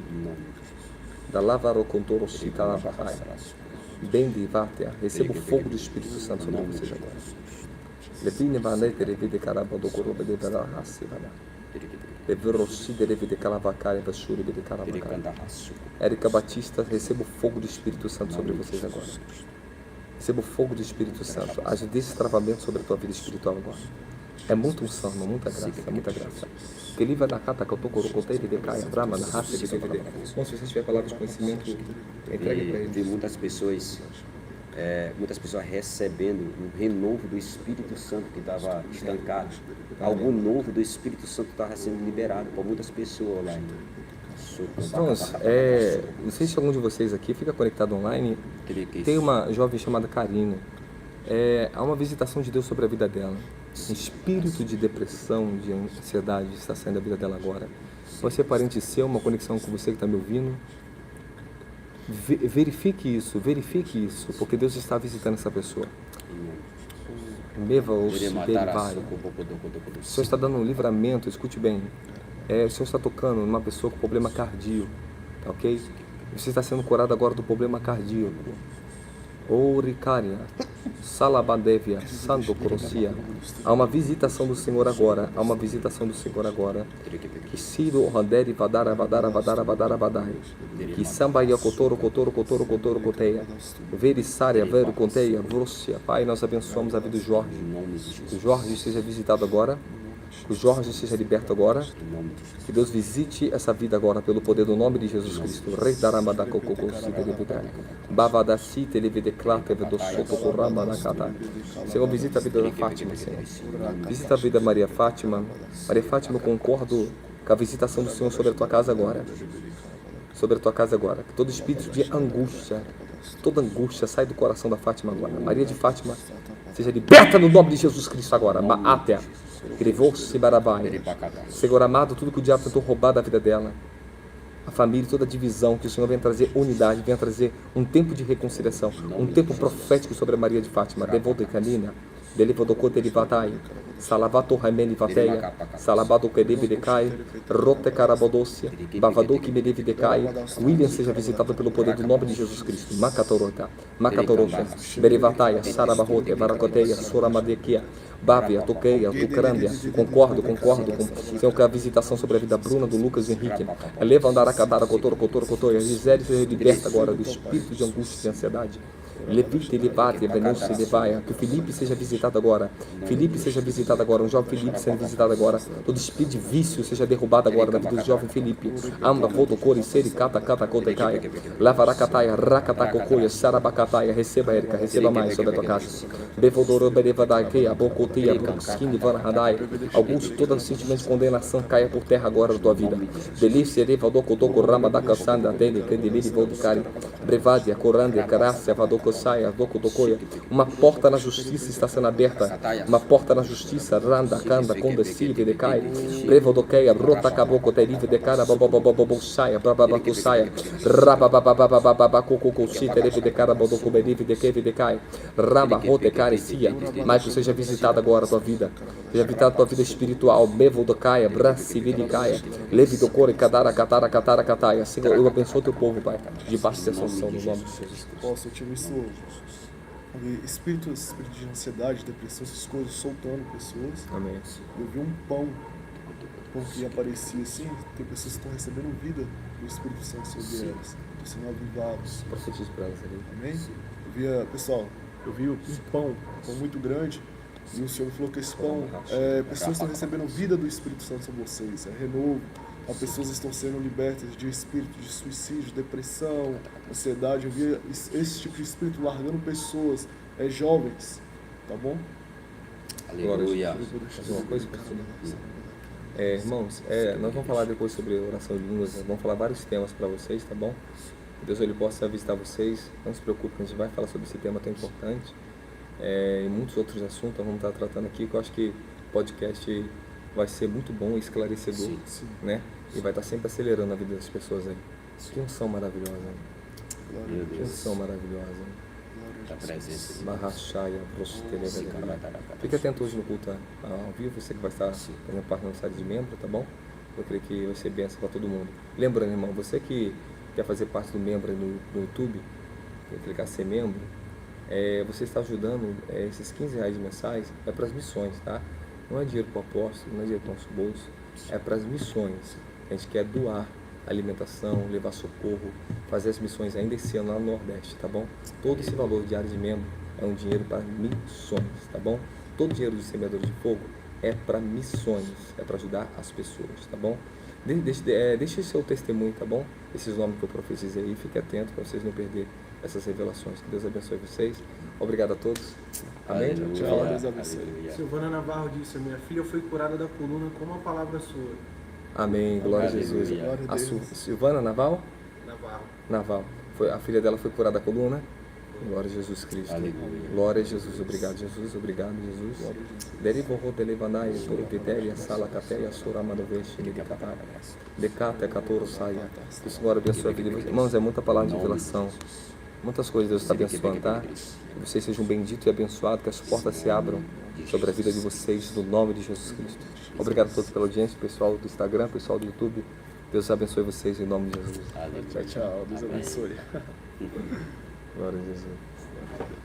Da Lavarocontoro Citalabahai. Bende Vatea. Receba o fogo do Espírito Santo sobre vocês agora. Levine Vanete Revide Carabadocoroba de Verahassi. Leverossi de Revide Calavacari Vashuri de Calavacari. Érica Batista, receba o fogo do Espírito Santo sobre vocês agora. Receba o fogo do Espírito Santo. Haja destravamento sobre a tua vida espiritual agora. É muita unção, muita graça, muita graça. Que livra da cata que eu tô corocotei de decaia, brama na raça de DVD. Bom, se você tiver palavras de conhecimento, entregue para ele. Tem muitas pessoas recebendo um renovo do Espírito Santo que estava estancado. Algo novo do Espírito Santo estava sendo liberado para muitas pessoas lá. Irmãos, não sei se algum de vocês aqui fica conectado online. Tem uma jovem chamada Karina. Há uma visitação de Deus sobre a vida dela. Um espírito de depressão, de ansiedade está saindo da vida dela agora. Você é parente seu, uma conexão com você que está me ouvindo. Verifique isso, porque Deus está visitando essa pessoa. O Senhor está dando um livramento, escute bem. O Senhor está tocando numa pessoa com problema cardíaco, tá ok? Você está sendo curado agora do problema cardíaco. Ouricaria, Salabadevia, Santo Crossia. Há uma visitação do Senhor agora. Que Ciro Randeri Vadara. Que Sambaia Cotoro, Coteia. Verissária, Vero Conteia, Vrússia. Pai, nós abençoamos a vida do Jorge. Que o Jorge seja visitado agora. Que o Jorge seja liberto agora. Que Deus visite essa vida agora pelo poder do nome de Jesus Cristo. Rei Daramada Coco, Bavadaci, Televideclata, Vedosoto, Corama, Nakata. Senhor, visita a vida da Fátima, Senhor. Visita a vida da Maria Fátima. Maria Fátima, eu concordo com a visitação do Senhor sobre a tua casa agora. Que todo espírito de angústia, toda angústia sai do coração da Fátima agora. Maria de Fátima seja liberta no nome de Jesus Cristo agora. Maatea. Senhor amado, tudo que o diabo tentou roubar da vida dela, a família, toda a divisão, que o Senhor venha trazer unidade, venha trazer um tempo de reconciliação, um tempo profético sobre a Maria de Fátima. Devolta Canina, Delivodocote Livatai, Salavato Raimeni Vateia, Salabado Kedebe Decai, Rote Carabodocia, Bavadoki Medeve Decai. William seja visitado pelo poder do nome de Jesus Cristo. Macatorota, Berivataia, Sarabarrote, Varacoteia, Soramadequia, Bávia, Toqueia, Tucrâmbia. Concordo com Senhor, que a visitação sobre a vida Bruna, do Lucas e Henrique. Leva andar a cadara, Cotoro. A Gisele seja liberta agora do espírito de angústia e de ansiedade. Levite, levate, venuse, levaia. Que o Felipe seja visitado agora. Um jovem Felipe sendo visitado agora. Todo espírito de vício seja derrubado agora da vida do jovem Felipe. Amba, voto, cori, seri, cata, cotecaia. Lavaracataia, racatacocoia, sarabacataia. Receba, Érica, receba mais sobre a tua casa. Bevodoro, berevadaqueia, bocotia, bruxquini, vanahadai. Augusto, todo sentimento de condenação caia por terra agora da tua vida. Delícia, erevador, cotoco, rama da caçanda, dele, candimiri, vodicari. Brevadia, corândia, carácia, vadoko, saia, docodocoia. Uma porta na justiça está sendo aberta. Uma porta na justiça. Randa, canda, condescive, decai. Brevodoqueia, brota, caboclo, terive, decara, bababababu, saia, bababacu, saia. Rababababababacu, tereve, decara, bodocuberive, dequeve, decai. Rabarrote, carecia. Mas que seja visitada agora a tua vida. Seja visitada a tua vida espiritual. Bevodocaia, brasividicaia. Levidocore, cadara, catara, catara, cataia. Senhor, eu abençoo o teu povo, Pai. Debaixo dessa unção, no nome de Jesus. Posso, eu tive isso. Espírito de ansiedade, depressão, essas coisas, soltando pessoas. Amém. Eu vi um pão que aparecia assim, tem pessoas que estão recebendo vida do Espírito Santo sobre elas, estão sendo avivados. Profetizo para elas ali. Amém? Pessoal, eu vi um pão muito grande, e o Senhor falou que esse pão, pessoas estão recebendo vida do Espírito Santo sobre vocês, renovo. As pessoas estão sendo libertas de espírito de suicídio, depressão, ansiedade. Eu vi esse tipo de espírito largando pessoas, jovens, tá bom? Aleluia. Fazer uma coisa, pastor? Irmãos, nós vamos falar depois sobre oração de línguas, nós vamos falar vários temas para vocês, tá bom? Que Deus ele possa visitar vocês, não se preocupe, a gente vai falar sobre esse tema tão importante e muitos outros assuntos nós vamos estar tratando aqui, que eu acho que o podcast vai ser muito bom e esclarecedor, Sim. né? E vai estar sempre acelerando a vida das pessoas aí. Que unção maravilhosa, Meu que Deus. unção maravilhosa. Da presença de Barrachaia, fique atento hoje no culto ao vivo, você que vai estar fazendo parte da nossa área de membro, tá bom? Eu creio que vai ser bênção para todo mundo. Lembrando, irmão, você que quer fazer parte do membro no YouTube, quer clicar ser membro, você está ajudando, esses R$15 mensais é para as missões, tá? Não é dinheiro para o apóstolo, não é dinheiro para o nosso bolso, é para as missões. A gente quer doar alimentação, levar socorro, fazer as missões ainda esse ano lá no Nordeste, tá bom? Todo esse valor de área de membro é um dinheiro para missões, tá bom? Todo o dinheiro do semeador de fogo é para missões, é para ajudar as pessoas, tá bom? Deixe o seu testemunho, tá bom? Esses nomes que eu profetizei aí, fique atento para vocês não perderem essas revelações. Que Deus abençoe vocês. Obrigado a todos. Amém? Tchau, Deus abençoe. Silvana Navarro disse: minha filha foi curada da coluna com uma palavra sua. Amém. Glória a Jesus. Glória a A Deus. Silvana Naval? Navarro. A filha dela foi curada da coluna. Glória a Jesus Cristo. Aleluia. Glória a Jesus. Obrigado, Jesus. Obrigado, Jesus. Derivo rote levanai, torpiteia, sala cateia, suramadoveste, decata, decata, catoro saia. Que o Senhor abençoe a vida de vocês. Irmãos, é muita palavra de revelação. Muitas coisas Deus está abençoando, tá? Que vocês sejam benditos e abençoados, que as portas se abram sobre a vida de vocês, no nome de Jesus Cristo. Obrigado a todos pela audiência, pessoal do Instagram, pessoal do YouTube. Deus abençoe vocês em nome de Jesus. Tchau, Deus abençoe. Glória a Jesus.